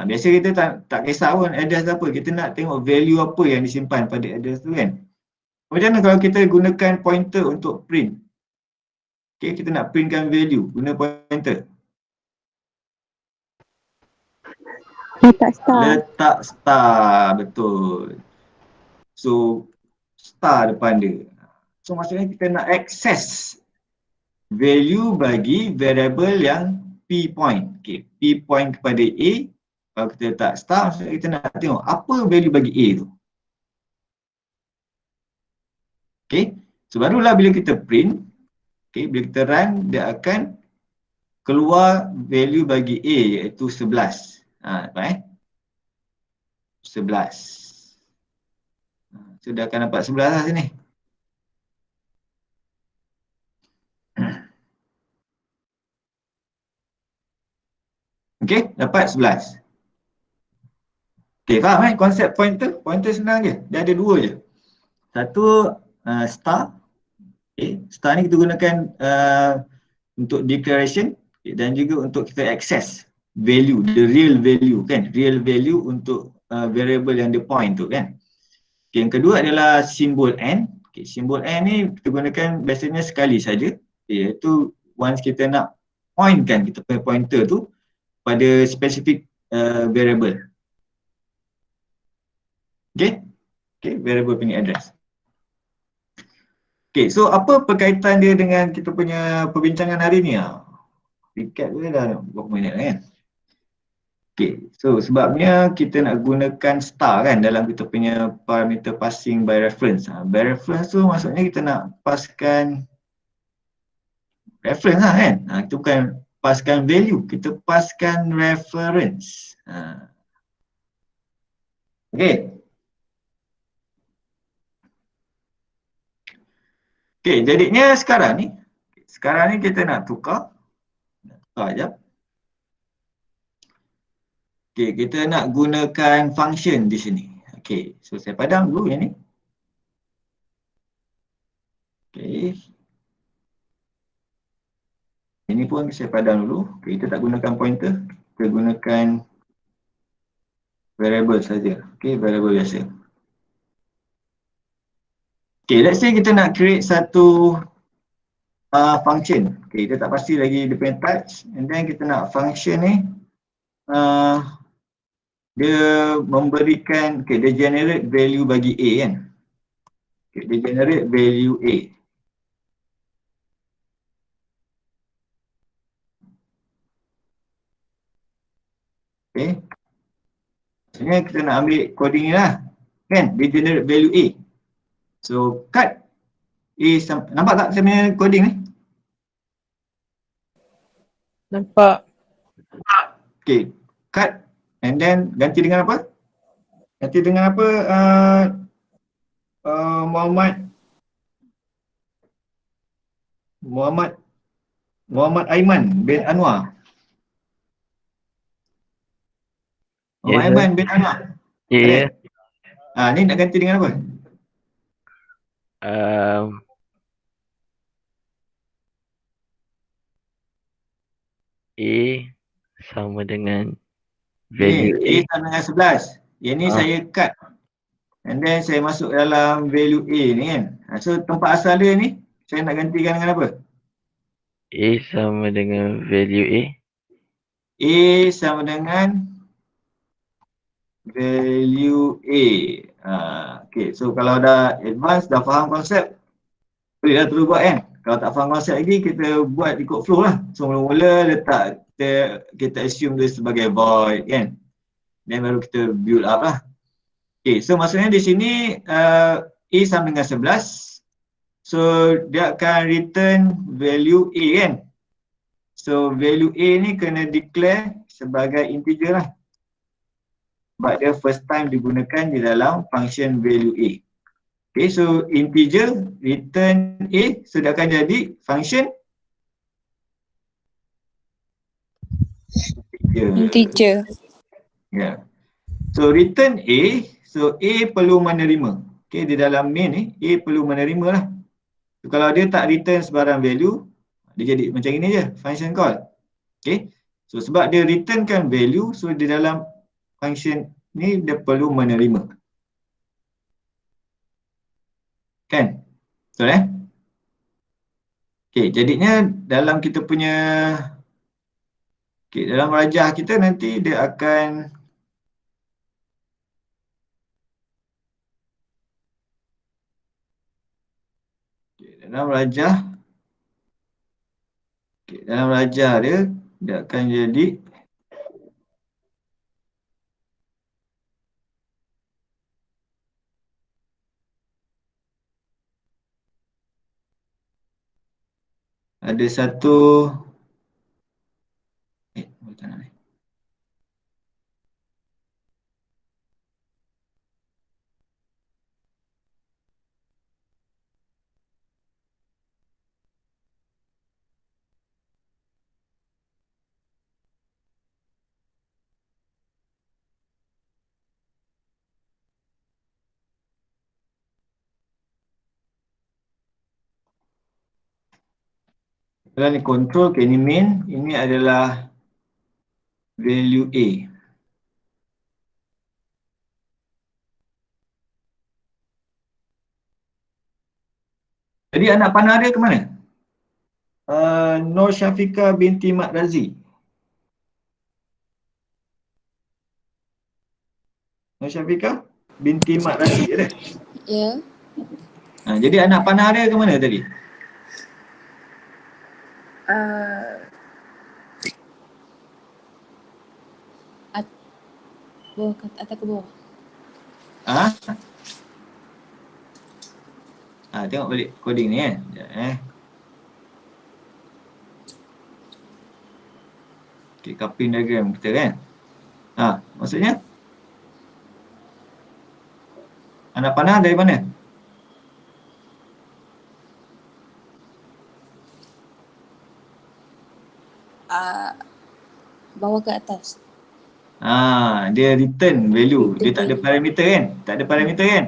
Biasa kita tak kisah pun address apa. Kita nak tengok value apa yang disimpan pada address tu kan. Macam mana kalau kita gunakan pointer untuk print? Okay, kita nak printkan value guna pointer. Letak star. Letak star, betul. So, star depan dia. So, maksudnya kita nak access value bagi variable yang P point. Okay, P point kepada A. Kalau kita letak star, maksudnya kita nak tengok apa value bagi A tu. Okay, so barulah bila kita print, okay, bila kita run, dia akan keluar value bagi A iaitu 11. Dapat 11. So dia akan dapat 11 lah sini. Okay, dapat 11. Okay, faham konsep pointer? Pointer senang je, dia ada dua je. Satu star. Okay, star ni kita gunakan untuk declaration dan juga untuk kita access value, the real value kan, real value untuk variable yang dia point tu kan. Okay, yang kedua adalah simbol n. Okay, simbol n ni kita gunakan biasanya sekali saja, iaitu once kita nak pointkan kita punya pointer tu pada specific variable. Okay, variable punya address. Okay, so apa perkaitan dia dengan kita punya perbincangan hari ni? Recap dia dah berapa minit kan? Okay, so sebabnya kita nak gunakan star kan dalam kita punya parameter passing by reference. By reference tu maksudnya kita nak passkan reference kan? Kita bukan passkan value, kita passkan reference. Okay. Okay, jadinya sekarang ni kita nak tukar sekejap. Okay, kita nak gunakan function di sini. Okay, so saya padam dulu yang ni. Okay. Ini pun saya padam dulu. Okay, kita tak gunakan pointer. Kita gunakan variable saja. Okay, variable biasa. Okay, let's say kita nak create satu function. Okay, kita tak pasti lagi dia punya types. And then kita nak function ni dia memberikan, okay, dia generate value bagi A kan. Okay, dia generate value A. Okay. Maksudnya kita nak ambil coding ni lah. Kan, dia generate value A. So, cut A, nampak tak saya punya coding ni? Nampak. Okay, cut and then ganti dengan apa? Ganti dengan apa? Muhammad Aiman bin Anwar. Muhammad Aiman bin Anwar. Ya. Ni nak ganti dengan apa? A sama dengan value A sama dengan 11. Yang ni saya cut. And then saya masuk dalam value A ni kan. So tempat asal dia ni saya nak gantikan dengan apa? A sama dengan value A. A sama dengan value A. Okay, so kalau dah advance, dah faham konsep, boleh dah terus buat kan. Kalau tak faham konsep lagi, kita buat ikut flow lah. So mula-mula letak, kita assume dia sebagai void kan. Then baru kita build up lah. Okay, so maksudnya di sini A sama dengan 11. So dia akan return value A kan. So value A ni kena declare sebagai integer lah. Sebab dia first time digunakan di dalam function value A. Okay, so integer return A, so dia akan jadi function Integer. Yeah. So return A, so A perlu menerima. Okay, di dalam main ni A perlu menerima lah. So, kalau dia tak return sebarang value, dia jadi macam ini je, function call. Okay, so sebab dia returnkan value, so di dalam function ni dia perlu menerima. Kan? Betul Okay, jadinya dalam kita punya dalam rajah kita nanti dia akan dalam rajah dia akan jadi ada satu tak nak ni. Kalau ni control, okay, ni main, ini adalah value A. Jadi anak panah dia ke mana? Nur Syafiqah binti Mat Razi. Nur Syafiqah binti Mat Razi ada? Ya. Jadi anak panah dia ke mana tadi? Bawah ke atas ke bawah. Tengok balik coding ni kan. Sekejap, Okay, coupling diagram kita kan. Maksudnya anak panah dari mana? Bawah ke atas. Dia return value. Dia tak ada parameter kan? Tak ada parameter kan?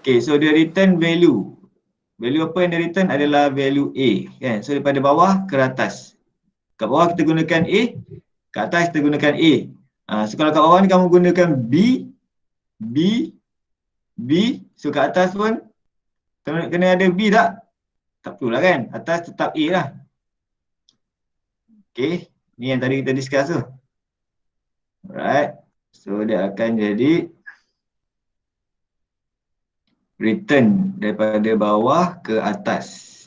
Okay, so dia return value. Value apa yang dia return adalah value A kan? So daripada bawah ke atas. Kat bawah kita gunakan A, kat atas kita gunakan A. So kalau kat bawah ni kamu gunakan B, so kat atas pun kena ada B tak? Tak perlulah kan? Atas tetap A lah. Okay, ni yang tadi kita discuss tu. Alright, so dia akan jadi return daripada bawah ke atas.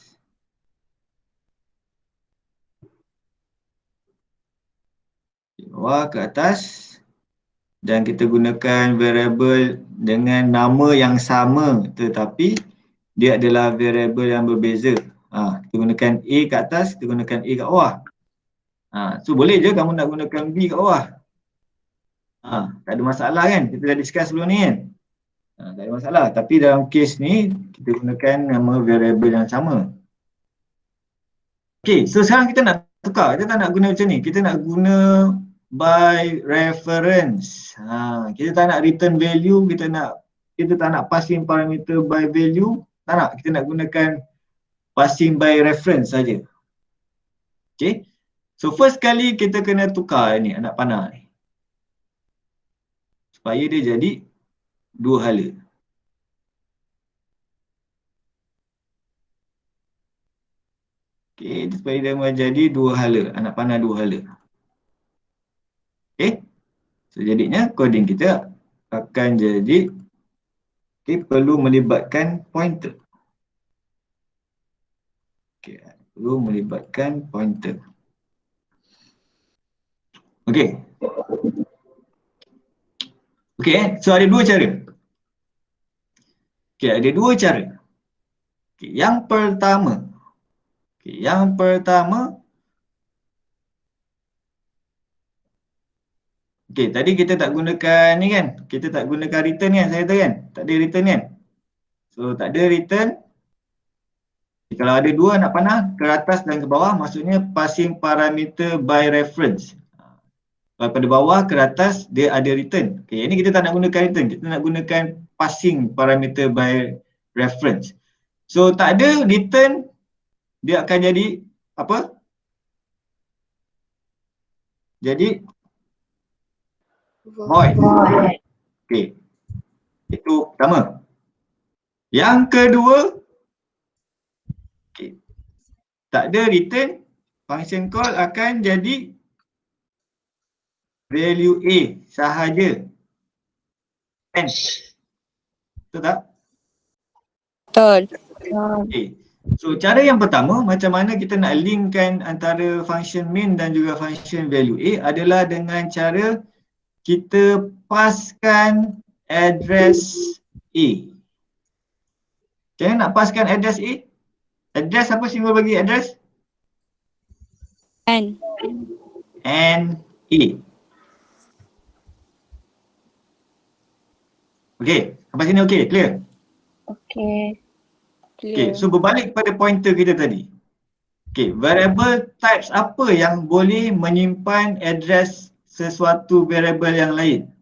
Bawah ke atas. Dan kita gunakan variable dengan nama yang sama tetapi dia adalah variable yang berbeza. Kita gunakan A kat atas, kita gunakan A kat bawah. So boleh je kamu nak gunakan B kat bawah. Tak ada masalah kan? Kita dah discuss sebelum ni kan? Tak ada masalah. Tapi dalam case ni kita gunakan nama variable yang sama. Okay, so sekarang kita nak tukar. Kita tak nak guna macam ni. Kita nak guna by reference. Kita tak nak return value, kita tak nak passing parameter by value. Tak nak, kita nak gunakan passing by reference saja. Okay. So first kali kita kena tukar ni anak panah ni. Supaya dia jadi dua hala. Okay, supaya dia menjadi dua hala, anak panah dua hala. Okay, so jadinya coding kita akan jadi perlu melibatkan pointer. Okay, perlu melibatkan pointer. Okay. Okay, so ada dua cara. Okay, ada dua cara. Okay, yang pertama. Okay, tadi kita tak gunakan ni kan? Kita tak gunakan return kan? Saya kata kan? Tak ada return kan? So, tak ada return. Kalau ada dua anak panah, ke atas dan ke bawah, maksudnya passing parameter by reference. Daripada bawah ke atas, dia ada return. Okay, ini kita tak nak gunakan return. Kita nak gunakan passing parameter by reference. So, tak ada return, dia akan jadi apa? Jadi void. Okay. Itu pertama. Yang kedua, okay, tak ada return, function call akan jadi value A sahaja. Betul tak? Betul. Okay. So cara yang pertama, macam mana kita nak linkkan antara function main dan juga function value A adalah dengan cara kita paskan address A. Macam mana nak paskan address A? Address apa simbol bagi address? N. A. Okay, sampai sini okay, clear? Okay. Okay, so berbalik kepada pointer kita tadi. Okay, variable types apa yang boleh menyimpan address sesuatu variable yang lain?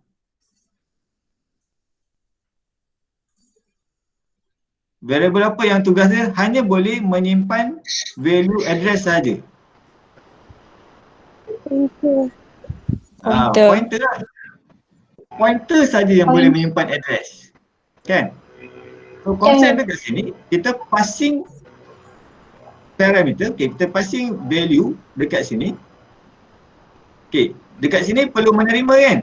Variable apa yang tugasnya hanya boleh menyimpan value address saja? Pointer. Pointer lah. Pointer saja yang boleh menyimpan address. Kan? So konsep dekat sini, kita passing parameter, okay, kita passing value dekat sini. Okay, dekat sini perlu menerima kan?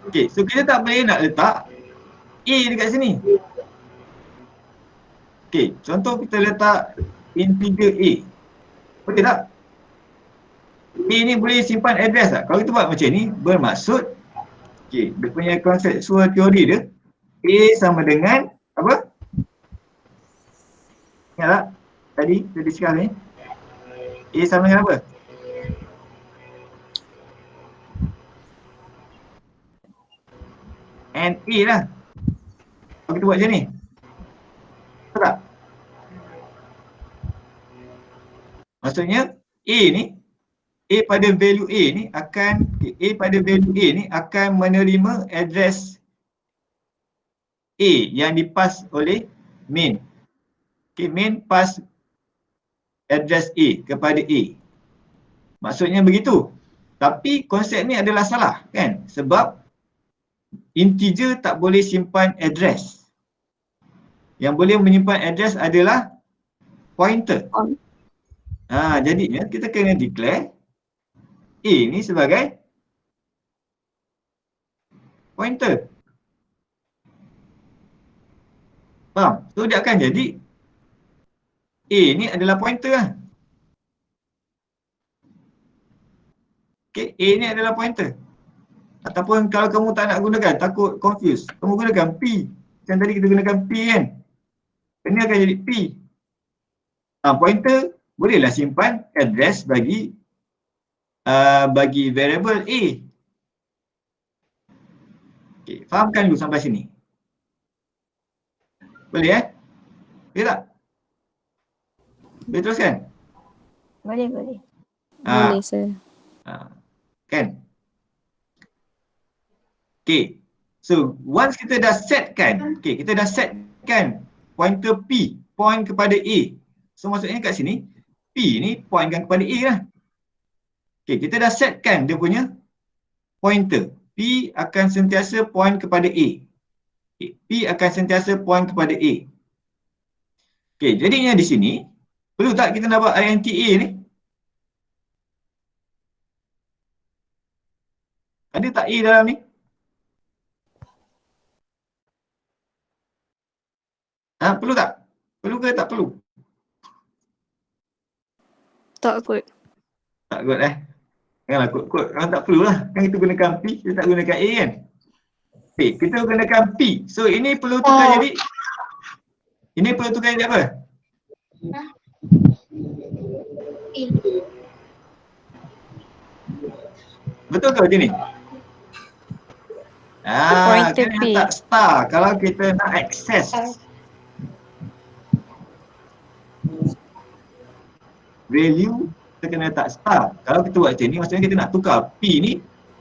Okay, so kita tak boleh nak letak A dekat sini. Okay, contoh kita letak integer A. Boleh tak? A ni boleh simpan address tak? Kalau kita buat macam ni, bermaksud, okay, dia punya konseptual teori dia, A sama dengan, apa? Ingat tak? Tadi, kita discuss ni. A sama dengan apa? And A lah. Kalau kita buat macam ni. Betul tak? Maksudnya, A ni, A pada value A ni akan, A pada value A ni akan menerima address A yang dipass oleh main. Okay, main pass address A kepada A. Maksudnya begitu. Tapi konsep ni adalah salah kan? Sebab integer tak boleh simpan address. Yang boleh menyimpan address adalah pointer. Jadinya kita kena declare A ni sebagai pointer. Faham? So dia akan jadi A ni adalah pointer lah. Okay, A ni adalah pointer. Ataupun kalau kamu tak nak gunakan, takut confuse, kamu gunakan P. Macam tadi kita gunakan P kan. Ini akan jadi P. Pointer bolehlah simpan address bagi variable A. Okay, fahamkan dulu sampai sini. Boleh Boleh tak? Boleh teruskan? Boleh. Boleh, sir. Kan? Okay. So, once kita dah setkan, okay, kita dah setkan pointer P, point kepada A. So, maksudnya kat sini, P ni pointkan kepada A lah. Okay, kita dah setkan dia punya pointer. P akan sentiasa point kepada A. Okay, P akan sentiasa point kepada A. Okay, jadinya di sini, perlu tak kita nak buat INTA ni? Ada tak A dalam ni? Perlu tak? Perlu ke tak perlu? Tak kot. Tak kot Janganlah kot. Kalau tak perlu lah. Kan kita gunakan P, kita tak gunakan A kan? Okay, kita gunakan P. So ini perlu tukar jadi? Ini perlu tukar jadi apa? Betul ke macam ni? Pointer Kena P. letak star kalau kita nak access value, kita kena letak star. Kalau kita buat macam ni, maksudnya kita nak tukar P ni,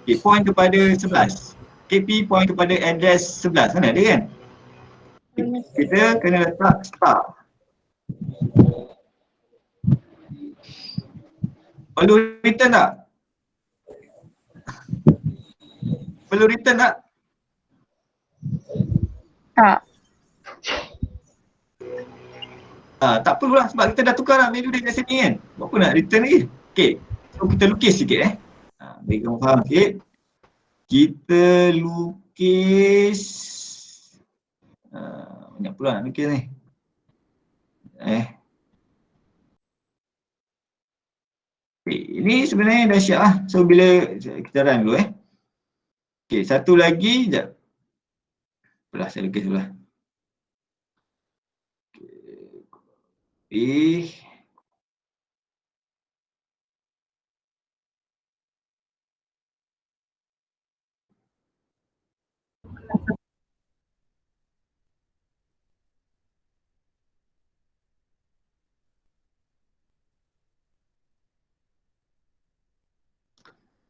okay, point kepada 11. Okay, P point kepada address 11. Mana ada kan? Kita kena letak star. Perlu return tak? Perlu return tak? Tak. Tak perlulah sebab kita dah tukar lah value dia kat sini kan. Buat apa nak return lagi? Okay, so kita lukis sikit bagi kamu faham sikit. Kita lukis banyak pula nak lukis ni. Okay, ini sebenarnya dah siap lah. So bila kita run dulu Okay, satu lagi sekejap. Apalah saya lukis dulu lah. Okay.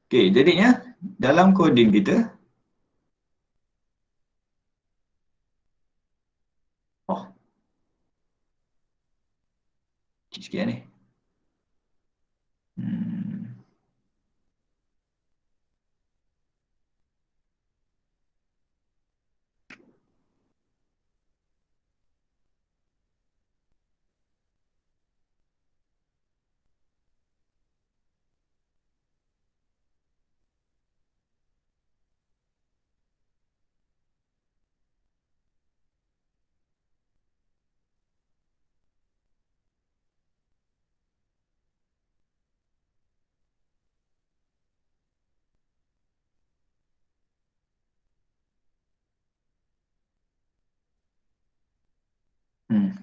Okay, jadinya dalam coding kita sikit ni.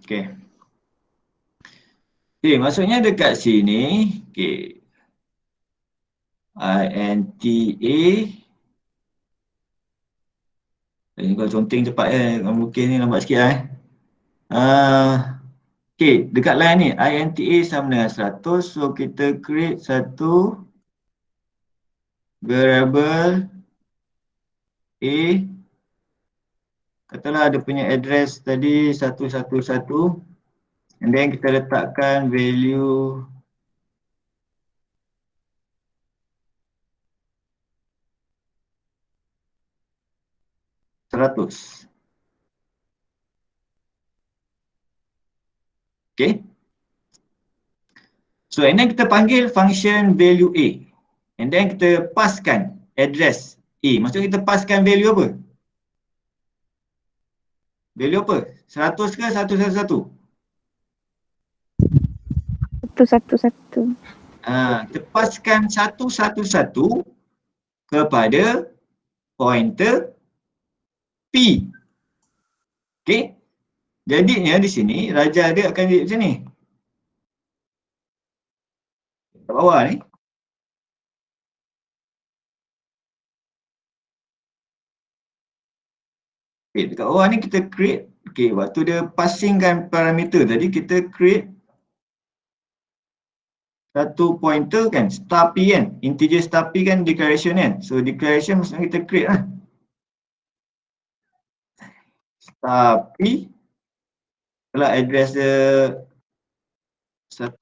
Okay. Okay, maksudnya dekat sini, okay, INTA. Ini kau conteng cepat mungkin ni lambat sikit okay, dekat line ni INTA sama dengan 100. So kita create satu variable A. Katalah ada punya address tadi 111. And then kita letakkan value seratus. Okay. So and then kita panggil function value A. And then kita paskan address A. Maksudnya kita paskan value apa? Value apa? 100 ke 111? 111. Kita paskan 111 kepada pointer P. Okay. Jadinya di sini raja dia akan jadi macam ni. Kat bawah ni. Okay, dekat bawah ni kita create. Okay, waktu dia passingkan parameter tadi kita create satu pointer kan, star P kan. Integer star P kan declaration kan. So declaration maksudnya kita create lah. Star P. Kalau address dia 1000.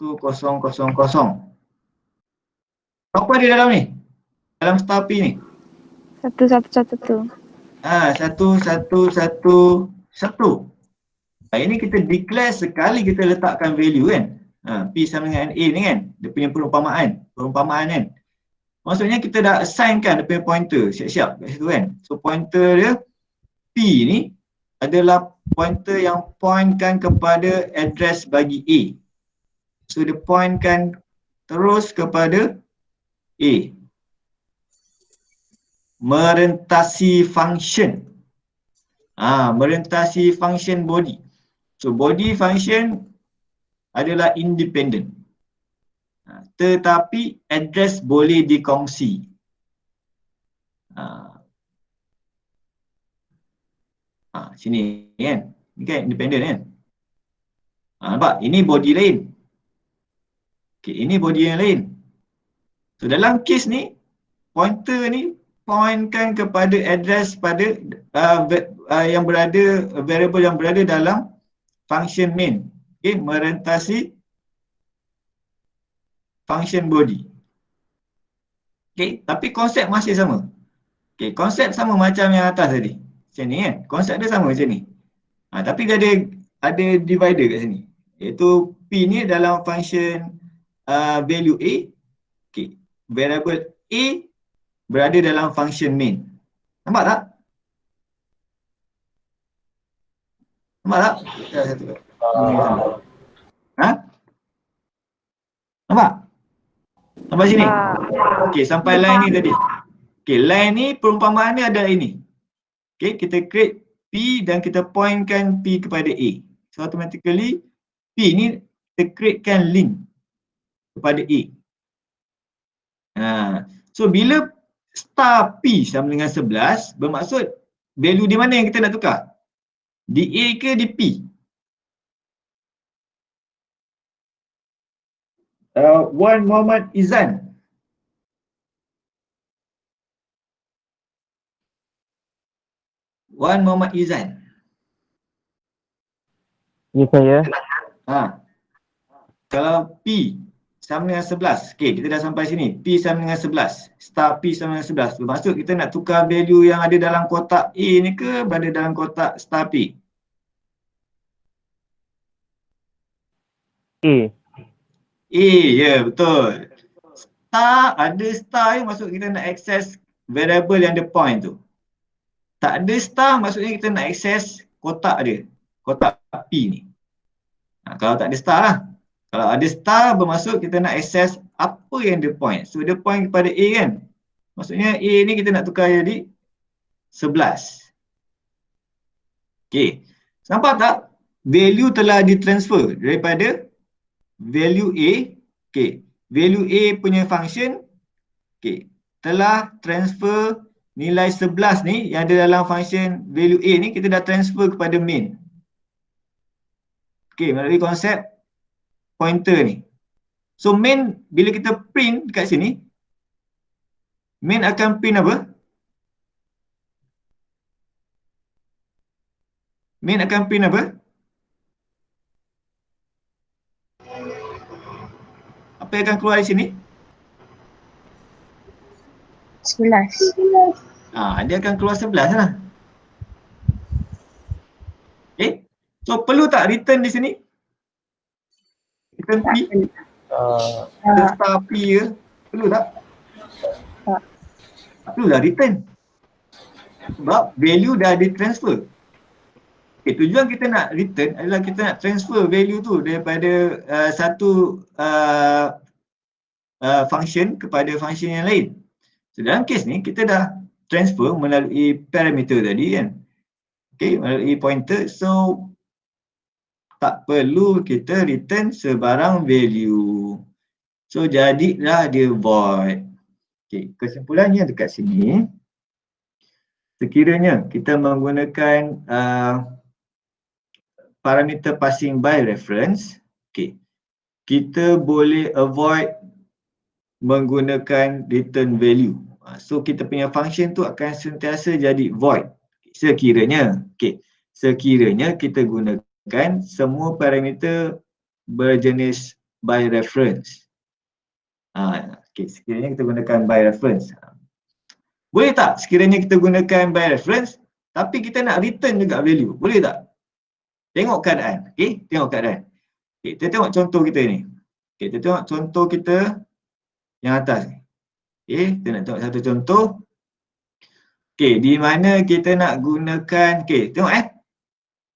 Apa ada dalam ni? Dalam star P ni? 111. 1111. Ini kita declare sekali kita letakkan value kan. P sama dengan A ni kan. Dia punya perumpamaan kan. Maksudnya kita dah assign kan dia punya pointer siap-siap kat situ kan. So pointer dia P ni adalah pointer yang pointkan kepada address bagi A. So dia pointkan terus kepada A. Merentasi function. Merentasi function body. So body function adalah independent. Tetapi address boleh dikongsi. Sini kan. Ini kan independent kan. Nampak? Ini body lain. Okay, ini body yang lain. So dalam case ni, pointer ni pointkan kepada address pada yang berada, variable yang berada dalam function main. Okay, merentasi function body. Okay, tapi konsep masih sama. Okay, konsep sama macam yang atas tadi. Macam ni kan, konsep dia sama macam ni. Tapi dia ada divider kat sini. Iaitu P ni dalam function value A. Okay, variable A berada dalam function main. Nampak tak? Nampak tak? Nampak? Sampai sini? Okay, sampai line ni tadi. Okay, line ni perumpamaan ni ada ini. Okay, kita create P dan kita pointkan P kepada A. So automatically P ni kita createkan link kepada A. So bila star P sama dengan 11, bermaksud value di mana yang kita nak tukar? Di A ke di P? Wan Muhammad Izan. Wan Muhammad Izan. Ya saya. Kalau P sama dengan 11. Okay, kita dah sampai sini. P sama dengan 11. Star P sama dengan 11. Bermaksud kita nak tukar value yang ada dalam kotak A ni ke berada dalam kotak star P? A. Ya, betul. Ada star yang maksud kita nak access variable yang dia point tu. Tak ada star maksudnya kita nak access kotak dia. Kotak P ni. Kalau tak ada star lah. Kalau ada star bermaksud kita nak access apa yang dia point. So dia point kepada A kan. Maksudnya A ni kita nak tukar jadi 11. Okay. Nampak tak? value telah ditransfer daripada value A, okay, value A punya function, okay, telah transfer nilai 11 ni yang ada dalam function value A ni, kita dah transfer kepada main. Okay, melalui konsep pointer ni. So main, bila kita print kat sini, main akan print apa? Main akan print apa? Apa yang akan keluar di sini? 11. Dia akan keluar 11 lah. Okay. So perlu tak return di sini? Return P? Star P ke? Perlu tak? Tak perlulah return. Sebab value dah ditransfer. Okay, tujuan kita nak return adalah kita nak transfer value tu daripada satu function kepada function yang lain. So dalam kes ni kita dah transfer melalui parameter tadi kan. Okay, melalui pointer. So tak perlu kita return sebarang value. So jadilah dia void. Okay, kesimpulannya dekat sini, sekiranya kita menggunakan parameter passing by reference, okay, kita boleh avoid menggunakan return value. So kita punya function tu akan sentiasa jadi void. Sekiranya, okay, sekiranya kita gunakan semua parameter berjenis by reference. Okay, sekiranya kita gunakan by reference. Boleh tak sekiranya kita gunakan by reference tapi kita nak return juga value? Boleh tak? Tengok keadaan. Okay, tengok keadaan. Okay, kita tengok contoh kita ni. Okay, kita tengok contoh kita yang atas ni. Okay, kita nak tengok satu contoh. Okay, di mana kita nak gunakan, okay, tengok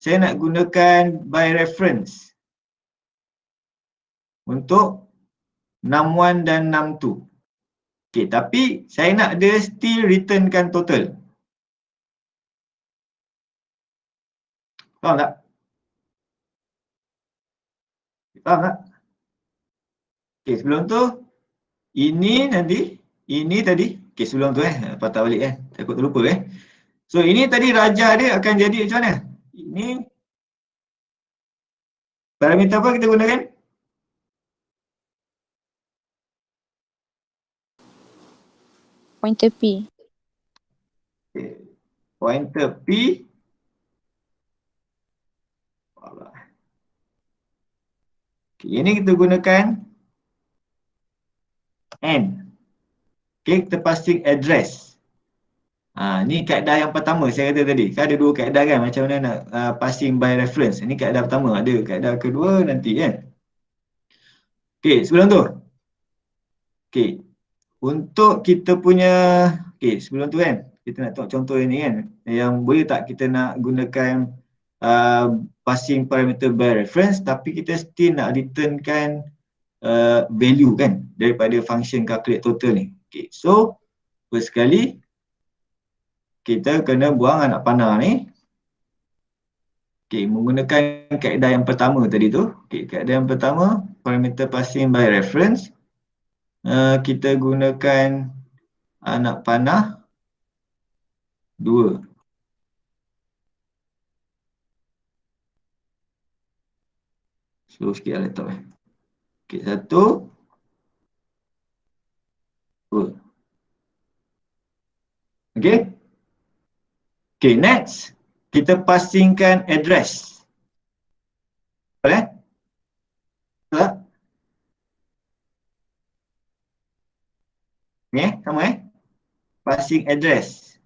saya nak gunakan by reference untuk 61 dan 62. Okay, tapi saya nak dia still returnkan total. Faham tak? Faham tak? Okay, sebelum tu, ini nanti, ini tadi, okay, sebelum tu patah balik takut terlupa So ini tadi rajah dia akan jadi macam mana? Ini parameter apa kita gunakan? Pointer P. Okay. Pointer P. Okay, ini kita gunakan N. Okay, kita passing address. Ni kaedah yang pertama saya kata tadi. Kan ada dua kaedah kan macam mana nak passing by reference. Ini kaedah pertama, ada kaedah kedua nanti kan. Okay, sebelum tu. Okay, untuk kita punya, okay, sebelum tu kan, kita nak tengok contoh ini kan. Yang boleh tak kita nak gunakan passing parameter by reference tapi kita still nak returnkan value kan daripada function calculate total ni. Okay, so first sekali kita kena buang anak panah ni. Okay, menggunakan kaedah yang pertama tadi tu. Okay, kaedah yang pertama, parameter passing by reference. Kita gunakan anak panah 2. Slow sikit lah laptop Okay, 1, 2. Okay. Okay, next. Kita passingkan address. Boleh? Betul? Ni sama passing address.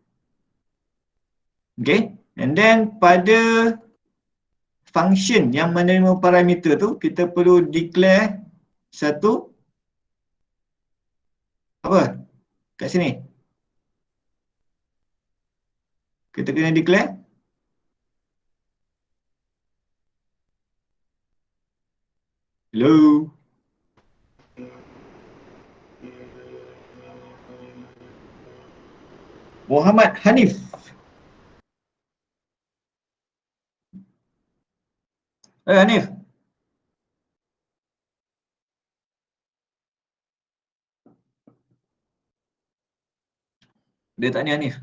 Okay. And then pada function yang menerima parameter tu, kita perlu declare satu apa? Kat sini. Kita kena declare hello. Muhammad Hanif. Hanif. Dia tak ni Hanif.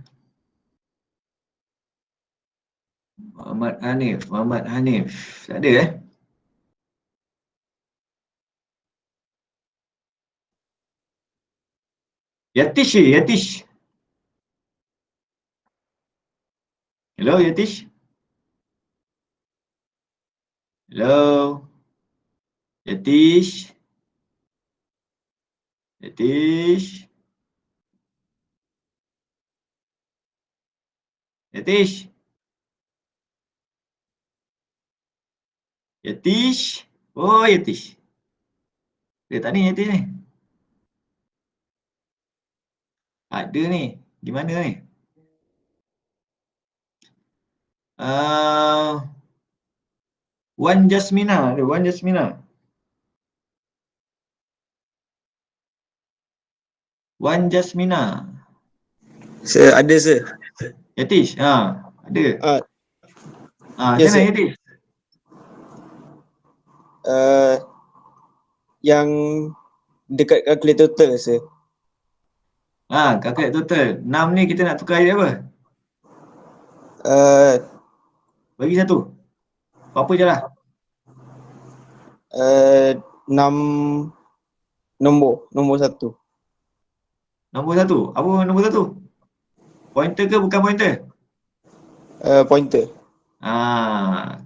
Muhammad Hanif. Tak ada Yatish. Hello Yatish. Hello. Yatish. Oh Yatish. Dia tak ni Yatish ni. Ada ni. Gimana ni? Wan Jasmina. Ada Wan Jasmina. Wan Jasmina. Sir, ada sir. Yatish. Ada. Yes, Sana sir. Yatish. Yang dekat calculator total sir. Calculate total. 6 ni kita nak tukar dia apa? Bagi satu. Apa je lah. 6 nombor 1. Nombor 1. Apa nombor 1? Pointer ke bukan pointer? Pointer.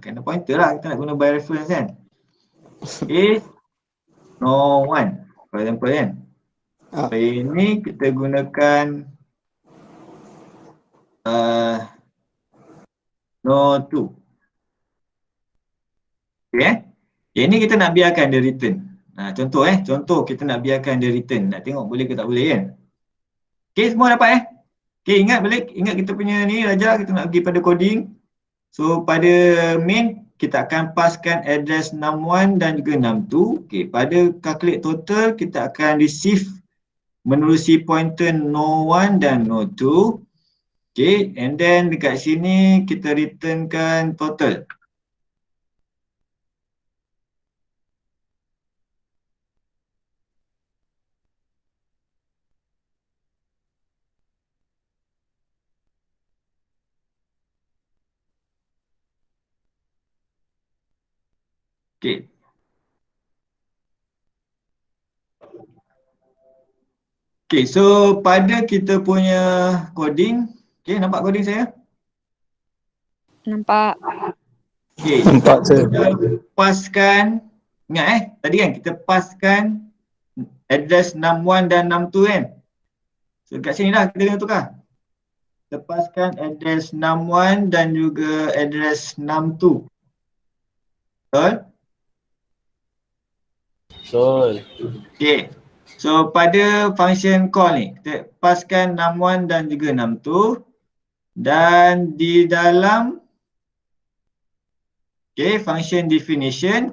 Kena pointer lah. Kita nak guna by reference kan. A, no one. For example kan. Ini kita gunakan no two. Okay Yang ni kita nak biarkan dia return. Contoh kita nak biarkan dia return. Nak tengok boleh ke tak boleh kan. Okay, semua dapat ingat kita punya ni Raja, kita nak pergi pada coding. So pada main kita akan paskan address 61 dan juga 62. Okay, pada calculate total kita akan receive menerusi pointer no1 dan no2. Okay, and then dekat sini kita returnkan total. Okay. Okay, so pada kita punya coding, okay, nampak coding saya? Nampak. Okay, Nampak sir. kita paskan, ingat tadi kan kita paskan address 61 dan 62 kan? So kat sini dah kita kena tukar. Kita paskan address 61 dan juga address 62. Betul? Okay. So pada function call ni, kita paskan 61 dan juga 62. Dan di dalam function definition,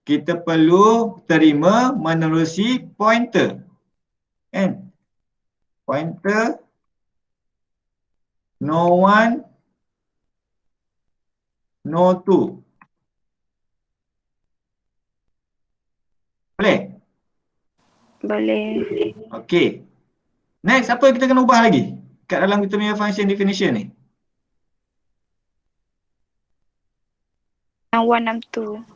kita perlu terima menerusi pointer. Kan? Pointer no1, no2. Boleh? Boleh. Okay. Next, apa yang kita kena ubah lagi kat dalam kita punya function definition ni? 162.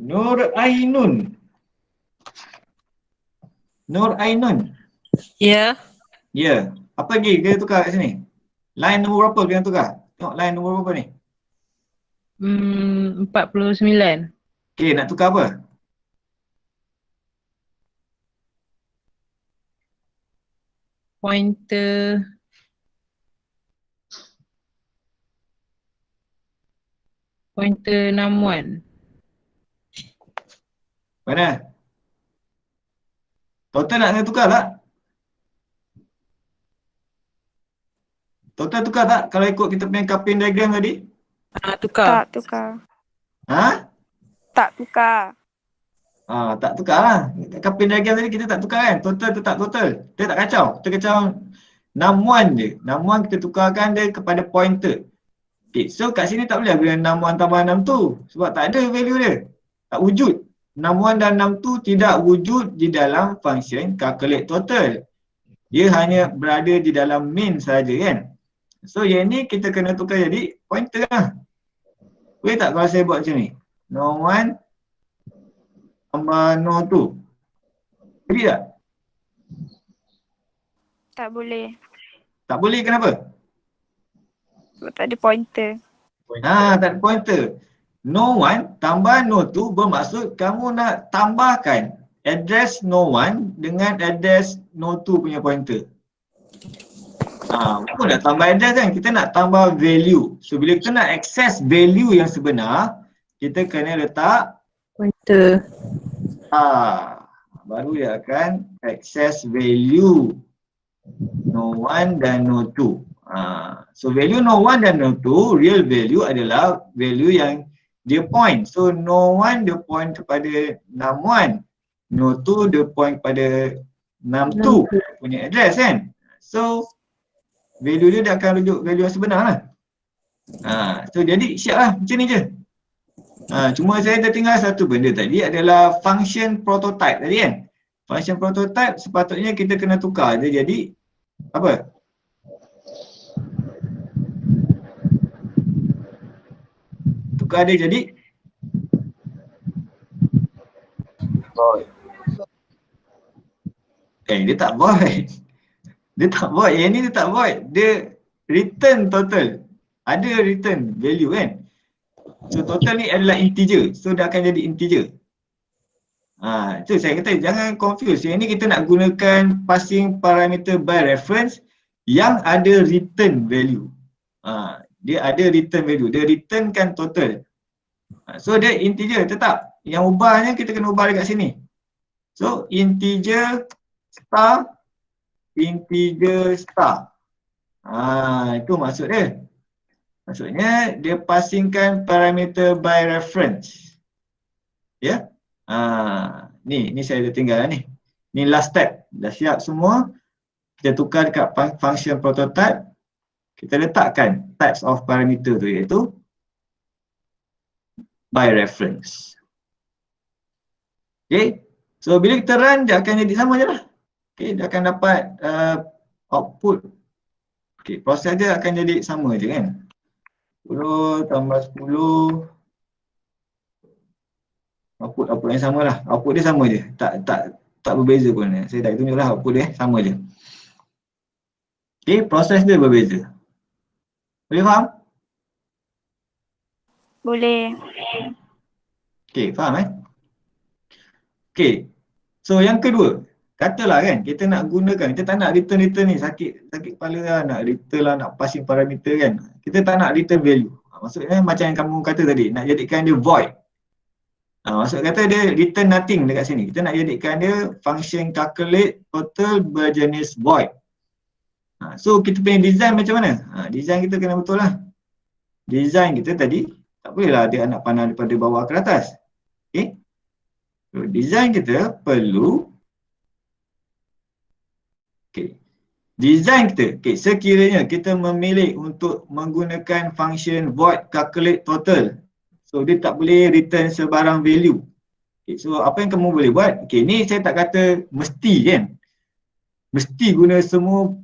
Nur Ainun. Ya. Ya. Apa lagi kita tukar kat sini? Line nombor berapa kita tukar? Tengok line nombor berapa ni? 49. Okay, nak tukar apa? Pointer 61. Mana? Total nak kena tukar tak? Total tukar tak kalau ikut kita punya coupling diagram tadi? Tukar. Tak tukar. Tak tukar lah. Coupling diagram tadi kita tak tukar kan? Total tetap total. Kita tak kacau. Kita kacau 61 je. 61 kita tukarkan dia kepada pointer. Okay, so kat sini tak boleh guna 61 tambah 62 sebab tak ada value dia. Tak wujud. 61 dan 62 tidak wujud di dalam function calculate total. Dia hanya berada di dalam main saja kan. So yang ni kita kena tukar jadi pointer lah. Boleh tak kalau saya buat macam ni? No 1 tambah no 2. Jadi tak? Tak boleh. Tak boleh kenapa? Sebab tak ada pointer. Tak ada pointer. No 1 tambah no 2 bermaksud kamu nak tambahkan address no 1 dengan address no 2 punya pointer. Kamu nak tambah address kan? Kita nak tambah value. So bila kita nak access value yang sebenar, kita kena letak Pointer. baru dia akan access value no 1 dan no 2. So value no 1 dan no 2, real value adalah value yang dia point. So no 1 dia point kepada 61, no 2 dia point kepada 62 punya address kan. So value dia akan rujuk value yang sebenar lah. So jadi siap lah macam ni je. Cuma saya tertinggal satu benda tadi adalah function prototype tadi kan. Function prototype sepatutnya kita kena tukar dia jadi apa? Tukar dia jadi Void. dia tak void. Dia tak void. Yang ni dia tak void. Dia return total. Ada return value kan. So total ni adalah integer. So dia akan jadi integer. Itu saya kata jangan confuse. Yang ni kita nak gunakan passing parameter by reference yang ada return value. Dia ada return value. Dia returnkan total. So dia integer tetap. Yang ubahnya kita kena ubah dekat sini. So integer star. Integer star. Itu maksud dia. Maksudnya dia passingkan parameter by reference. Ya. Ni saya dah tinggal ni. Ni last step. Dah siap semua. Kita tukar dekat function prototype. Kita letakkan types of parameter tu iaitu by reference. Okay. So bila kita run dia akan jadi sama je lah. Okay. Dia akan dapat output. Okay. Proses dia akan jadi sama je kan. 10 tambah 10. Output yang sama lah. Output dia sama je. Tak berbeza pun. Saya tak tunjuk lah output dia sama je. Okay. Proses dia berbeza. Boleh faham? Boleh. Okay, faham Okay, so yang kedua, katalah kan kita nak gunakan, kita tak nak return ni, sakit kepala lah, nak return lah, nak passing parameter kan. Kita tak nak return value. Maksudnya macam yang kamu kata tadi, nak jadikan dia void. Maksud kata dia return nothing dekat sini. Kita nak jadikan dia function calculate total berjenis void. So kita punya design macam mana? Design kita kena betul lah. Design kita tadi, tak boleh lah dia anak panah daripada bawah ke atas. Okay. So design kita perlu design kita, sekiranya kita memilih untuk menggunakan function void calculate total. So dia tak boleh return sebarang value. So apa yang kamu boleh buat? Ni saya tak kata mesti kan. Mesti guna semua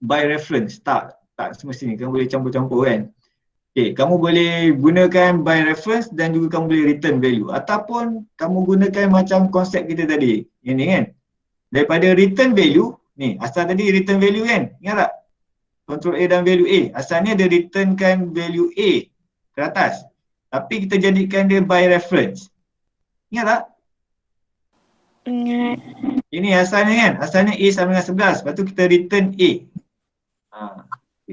by reference. Tak semestinya. Kamu boleh campur-campur kan. Kamu boleh gunakan by reference dan juga kamu boleh return value. Ataupun kamu gunakan macam konsep kita tadi. Ini kan. Daripada return value, ni asal tadi return value kan. Ingat tak? Control A dan value A. Asalnya dia returnkan value A ke atas. Tapi kita jadikan dia by reference. Ingat tak? Ingat. Ini asalnya kan. Asalnya A sama dengan 11. Lepas tu kita return A.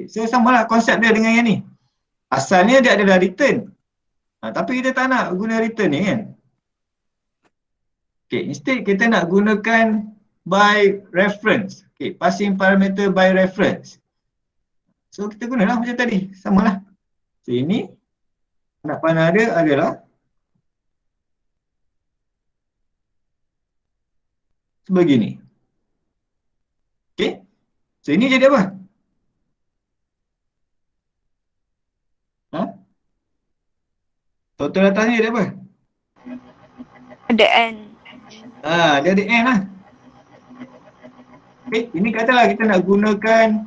So samalah konsep dia dengan yang ni. Asalnya dia adalah return. Tapi kita tak nak guna return ni kan. Instead kita nak gunakan by reference. Passing parameter by reference. So kita gunalah macam tadi. Samalah. So ini anak panah dia adalah sebegini. So ini jadi apa? Total atas ni ada apa? Ada N. Dia ada N lah. Ini katalah kita nak gunakan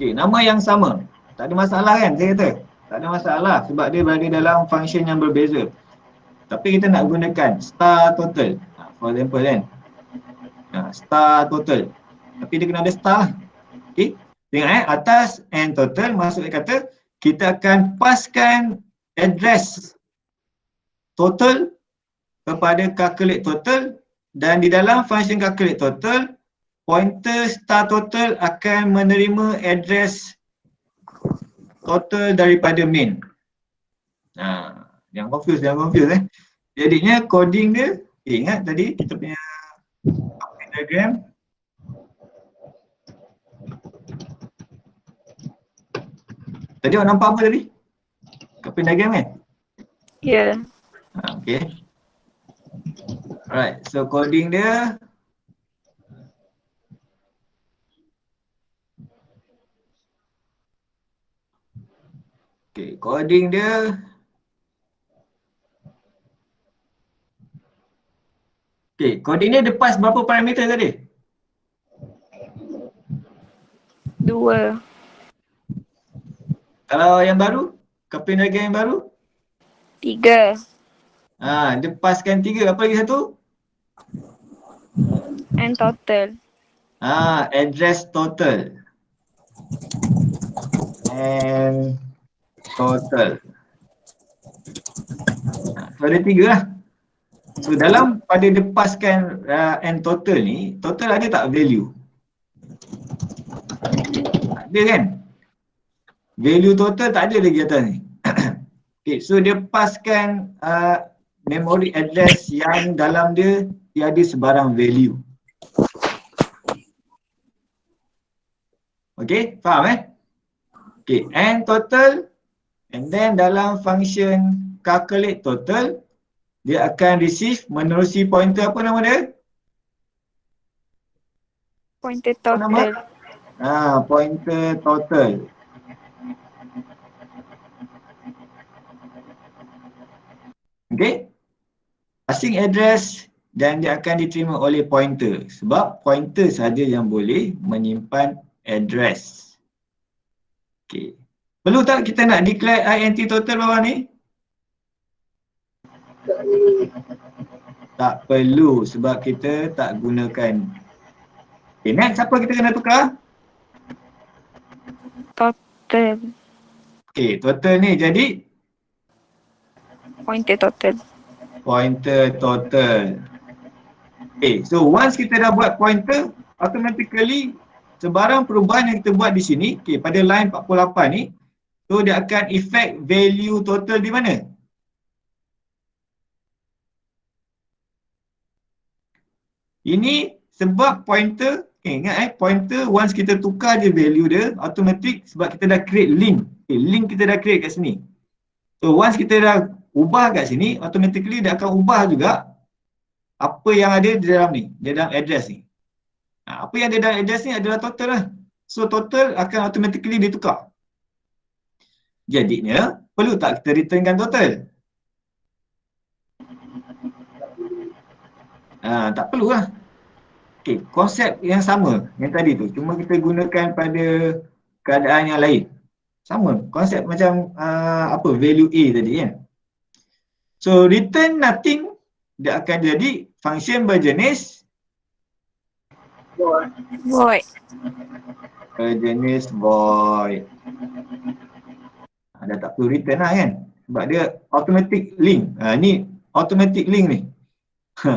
nama yang sama. Tak ada masalah kan saya kata? Tak ada masalah sebab dia berada dalam function yang berbeza. Tapi kita nak gunakan star total. For example kan. Star total. Tapi dia kena ada star. Okay. Tengok atas N total maksudnya kata kita akan paskan address total kepada calculate total dan di dalam function calculate total pointer star total akan menerima address total daripada main. Jangan confuse Jadinya coding dia, ingat tadi kita punya diagram. Tadi awak nampak apa tadi? Kapin diagram kan? Ya. Okay. Alright, so coding dia coding dia coding dia lepas berapa parameter tadi? 2. Kalau yang baru, kapin diagram yang baru? 3. Dia paskan 3, apa lagi satu? N total. Address total. And total. So ada 3 lah. So dalam pada dia paskan N total ni, total ada tak value? Ada kan? Value total tak ada lagi atas ni. So dia paskan memory address yang dalam dia tiada sebarang value. Okay, faham N total and then dalam function calculate total dia akan receive menerusi pointer apa nama dia? Pointer total. Pointer total. Okay, passing address dan dia akan diterima oleh pointer sebab pointer saja yang boleh menyimpan address. Okay, perlu tak kita nak declare int total bawah ni? Tak perlu sebab kita tak gunakan. Okay, next apa kita kena tukar? Total. Okay, total ni jadi Pointer total. pointer total. Okay, so once kita dah buat pointer, automatically sebarang perubahan yang kita buat di sini, pada line 48 ni, so dia akan effect value total di mana? Ini sebab pointer, ingat pointer once kita tukar je value dia, automatic sebab kita dah create link. Link kita dah create kat sini. So once kita dah ubah kat sini, automatically dia akan ubah juga apa yang ada di dalam ni, di dalam address ni. Apa yang ada dalam address ni adalah total lah. So total akan automatically ditukar. Jadinya, perlu tak kita returnkan total? Tak perlu lah. Okay, konsep yang sama yang tadi tu, cuma kita gunakan pada keadaan yang lain. Sama, konsep macam value A tadi kan. So return nothing, dia akan jadi function berjenis Void. Berjenis void. Dah tak perlu return lah kan, sebab dia automatic link. Ni automatic link ni.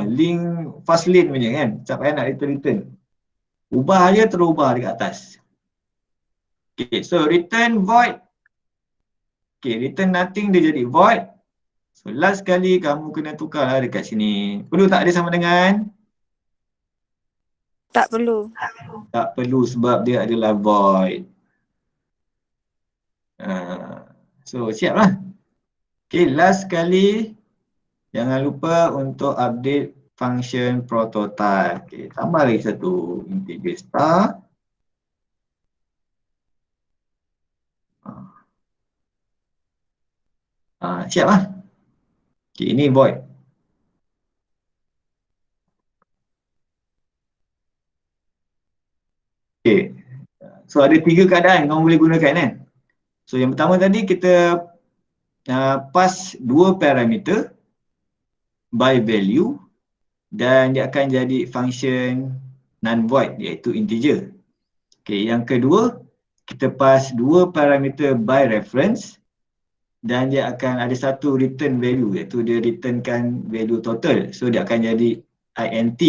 Link fast lane punya kan, tak payah nak return. Ubah je terubah dekat atas. Okay, so return void. Okay, return nothing dia jadi void. So last kali kamu kena tukar lah dekat sini. Perlu tak ada sama dengan? Tak perlu. Tak perlu sebab dia adalah void. So siap lah. Okay, last kali jangan lupa untuk update function prototype. Okay, tambah lagi satu integer star. Siap lah. Okay, ini void. Okay. So ada 3 keadaan kamu boleh gunakan kan. So yang pertama tadi kita pass 2 parameter by value dan dia akan jadi function non-void iaitu integer. Okay, yang kedua kita pass 2 parameter by reference dan dia akan ada satu return value iaitu dia returnkan value total. So dia akan jadi int.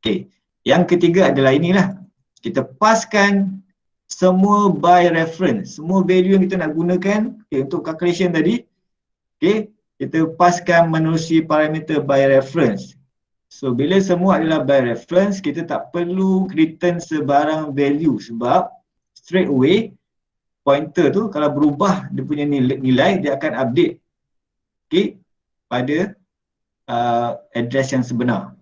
Okay. Yang ketiga adalah inilah. Kita passkan semua by reference. Semua value yang kita nak gunakan untuk calculation tadi. Okay. Kita passkan menerusi parameter by reference. So bila semua adalah by reference, kita tak perlu return sebarang value sebab straight away pointer tu kalau berubah dia punya nilai dia akan update pada address yang sebenar.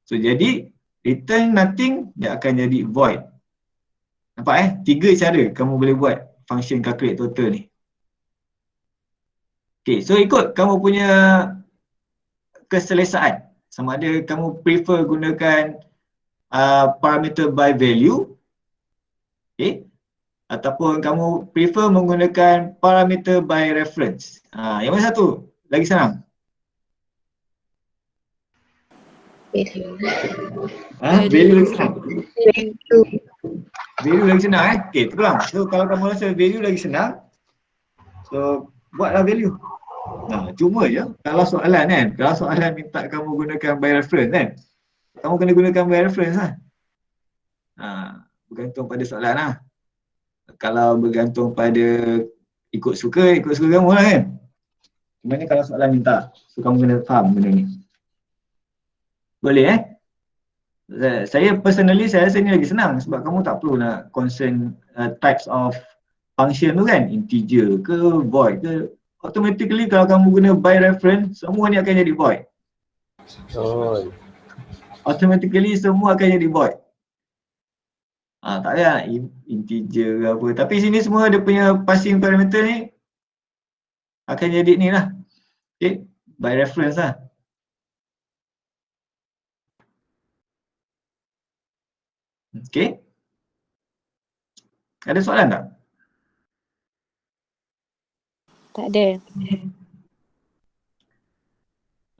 So jadi return nothing dia akan jadi void. Nampak 3 cara kamu boleh buat function calculate total ni. So ikut kamu punya keselesaan. Sama ada kamu prefer gunakan parameter by value ataupun kamu prefer menggunakan parameter by reference. Yang mana satu? Lagi senang? Value lagi senang? Value lagi senang Okay, terpulang. So kalau kamu rasa value lagi senang, so buatlah value. Cuma je kalau soalan kalau soalan minta kamu gunakan by reference kamu kena gunakan by reference lah. Bergantung pada soalan lah. Kalau bergantung pada ikut suka kamu lah kan. Cuma ni kalau soalan minta, so kamu kena faham benda ni. Boleh Saya personally saya rasa ni lagi senang sebab kamu tak perlu nak concern types of function tu kan, integer ke void ke. Automatically kalau kamu guna by reference, semua ni akan jadi void. Automatically semua akan jadi void. Tak payah integer ke apa. Tapi sini semua dia punya passing parameter ni akan jadi ni lah. Okay, by reference lah. Okay. Ada soalan tak? Tak ada.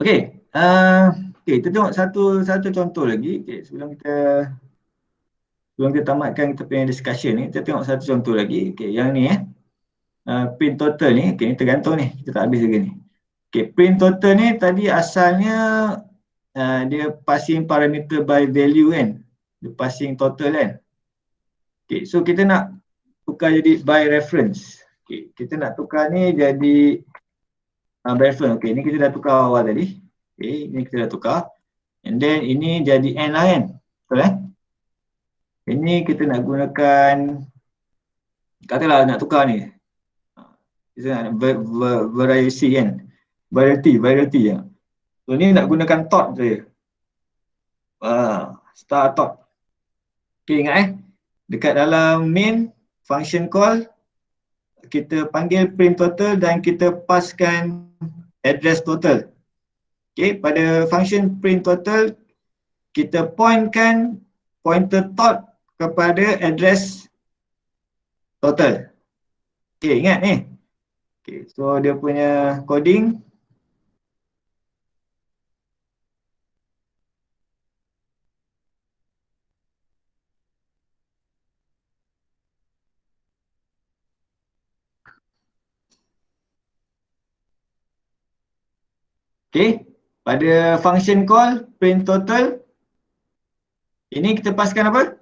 Okay. Kita tengok satu contoh lagi. Okay, sebelum kita tamatkan kita punya discussion ni, kita tengok satu contoh lagi. Okay, yang ni print total ni, okay, ni tergantung ni, kita tak habis lagi ni. Okay, print total ni tadi asalnya dia passing parameter by value kan, dia passing total kan. Okay, so kita nak tukar jadi by reference. Okay, kita nak tukar ni jadi by reference. Okay, ni kita dah tukar awal tadi. Okay, ni kita dah tukar. And then ini jadi n lah kan, betul Ini kita nak gunakan, katalah nak tukar ni, kita nak variety kan, variety ya. So ni nak gunakan tot saja. Star tot. Okay, ingat dekat dalam main function call kita panggil print total dan kita passkan address total. Okay, pada function print total kita pointkan pointer tot kepada address total. Okay, ingat ni. Okay, so dia punya coding. Okay, pada function call print total ini kita passkan apa?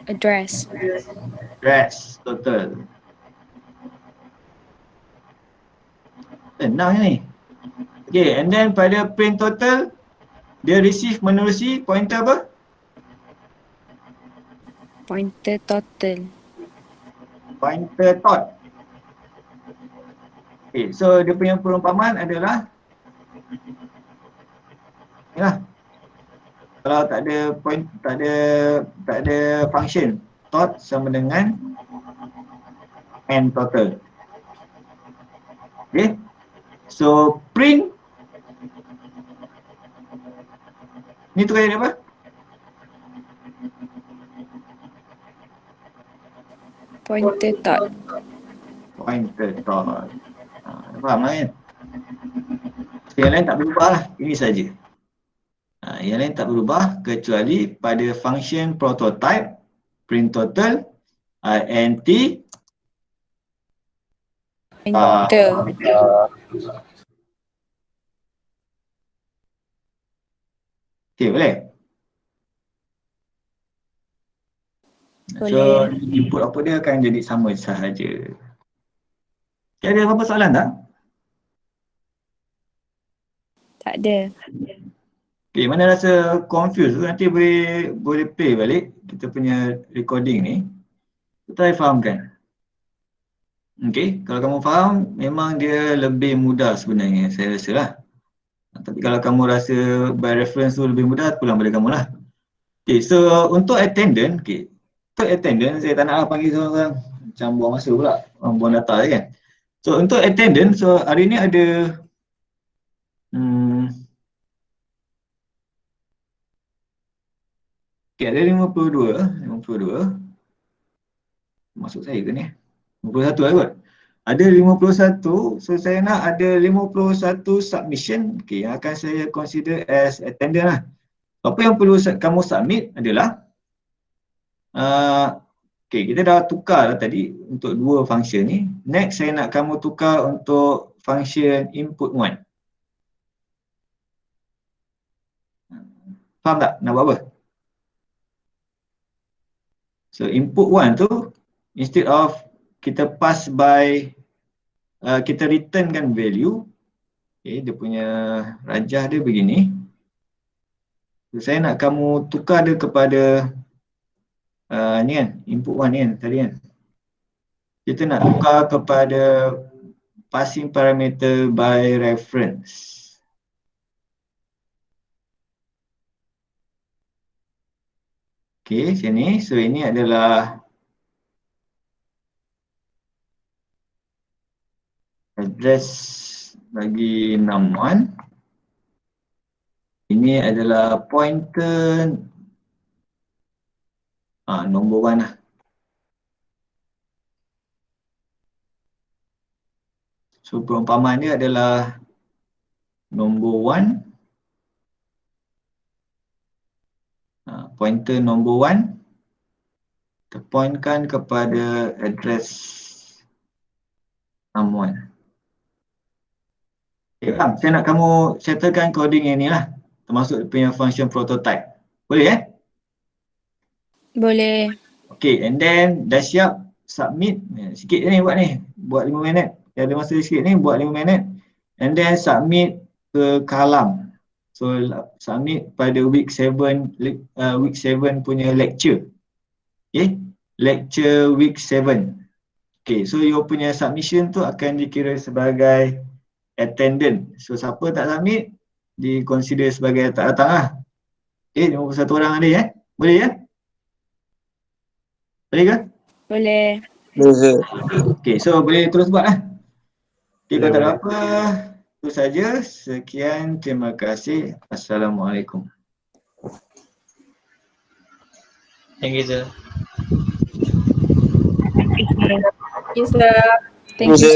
Address. Address total. Senang ni. Okay, and then pada print total dia receive menerusi pointer apa? Pointer total. Pointer tot. Okay, so dia punya perumpamaan adalah inilah. Kalau tak ada point, tak ada function, tot sama dengan n total. Okay. So print ni tu kaya apa? Pointer tot. Pointer tot. Faham lah kan? Yang lain tak berubah lah. Ini saja. Yang lain tak berubah kecuali pada function prototype print total int Pointer. Okay, boleh? So Boleh. input apa dia akan jadi sama sahaja. Okay, ada apa-apa soalan tak? Tak ada. Okay, mana rasa confused tu nanti boleh play balik kita punya recording ni. Kita fahamkan. Okay, kalau kamu faham memang dia lebih mudah sebenarnya saya rasa lah. Tapi kalau kamu rasa by reference tu lebih mudah, pulang pada kamu lah. Okay, so untuk attendant, okay. Untuk attendant saya tak nak panggil seorang macam buang masa pula, buang data je kan. So untuk attendant, so hari ni ada okay, ada 52 masuk saya ke ni? 51 lah kot. Ada 51, so saya nak ada 51 submission yang akan saya consider as attendant lah. Apa yang perlu kamu submit adalah kita dah tukar lah tadi untuk dua function ni. Next saya nak kamu tukar untuk function input 1. Faham tak nak buat apa? So input 1 tu instead of kita pass by kita returnkan value, dia punya rajah dia begini. So, saya nak kamu tukar dia kepada ni kan, input 1 ni kan tadi kan. Kita nak tukar kepada passing parameter by reference. Okay, sini. So ini adalah address bagi num1. Ini adalah pointer nombor 1 lah. So perumpamaan dia adalah nombor 1. Pointer nombor 1 terpointkan kepada address num1. Okay, saya nak kamu settlekan coding yang ni lah, termasuk punya function prototype. Boleh Boleh. Okay, and then dah siap submit. Sikit je ni buat ni, buat 5 minit. Ada masa sikit ni, buat 5 minit. And then submit ke Kalam. So submit pada week 7 punya lecture. Okay, lecture week 7. Okay, so your punya submission tu akan dikira sebagai attendant. So siapa tak submit, di-consider sebagai tak datang lah. Okay, 51 orang ada ya? Boleh ya? Boleh ke? Boleh. Boleh. Okay, so boleh terus buat lah. Okay, kalau tak ada apa, itu saja. Sekian, terima kasih. Assalamualaikum. Thank you, sir. Thank you, sir. Thank you,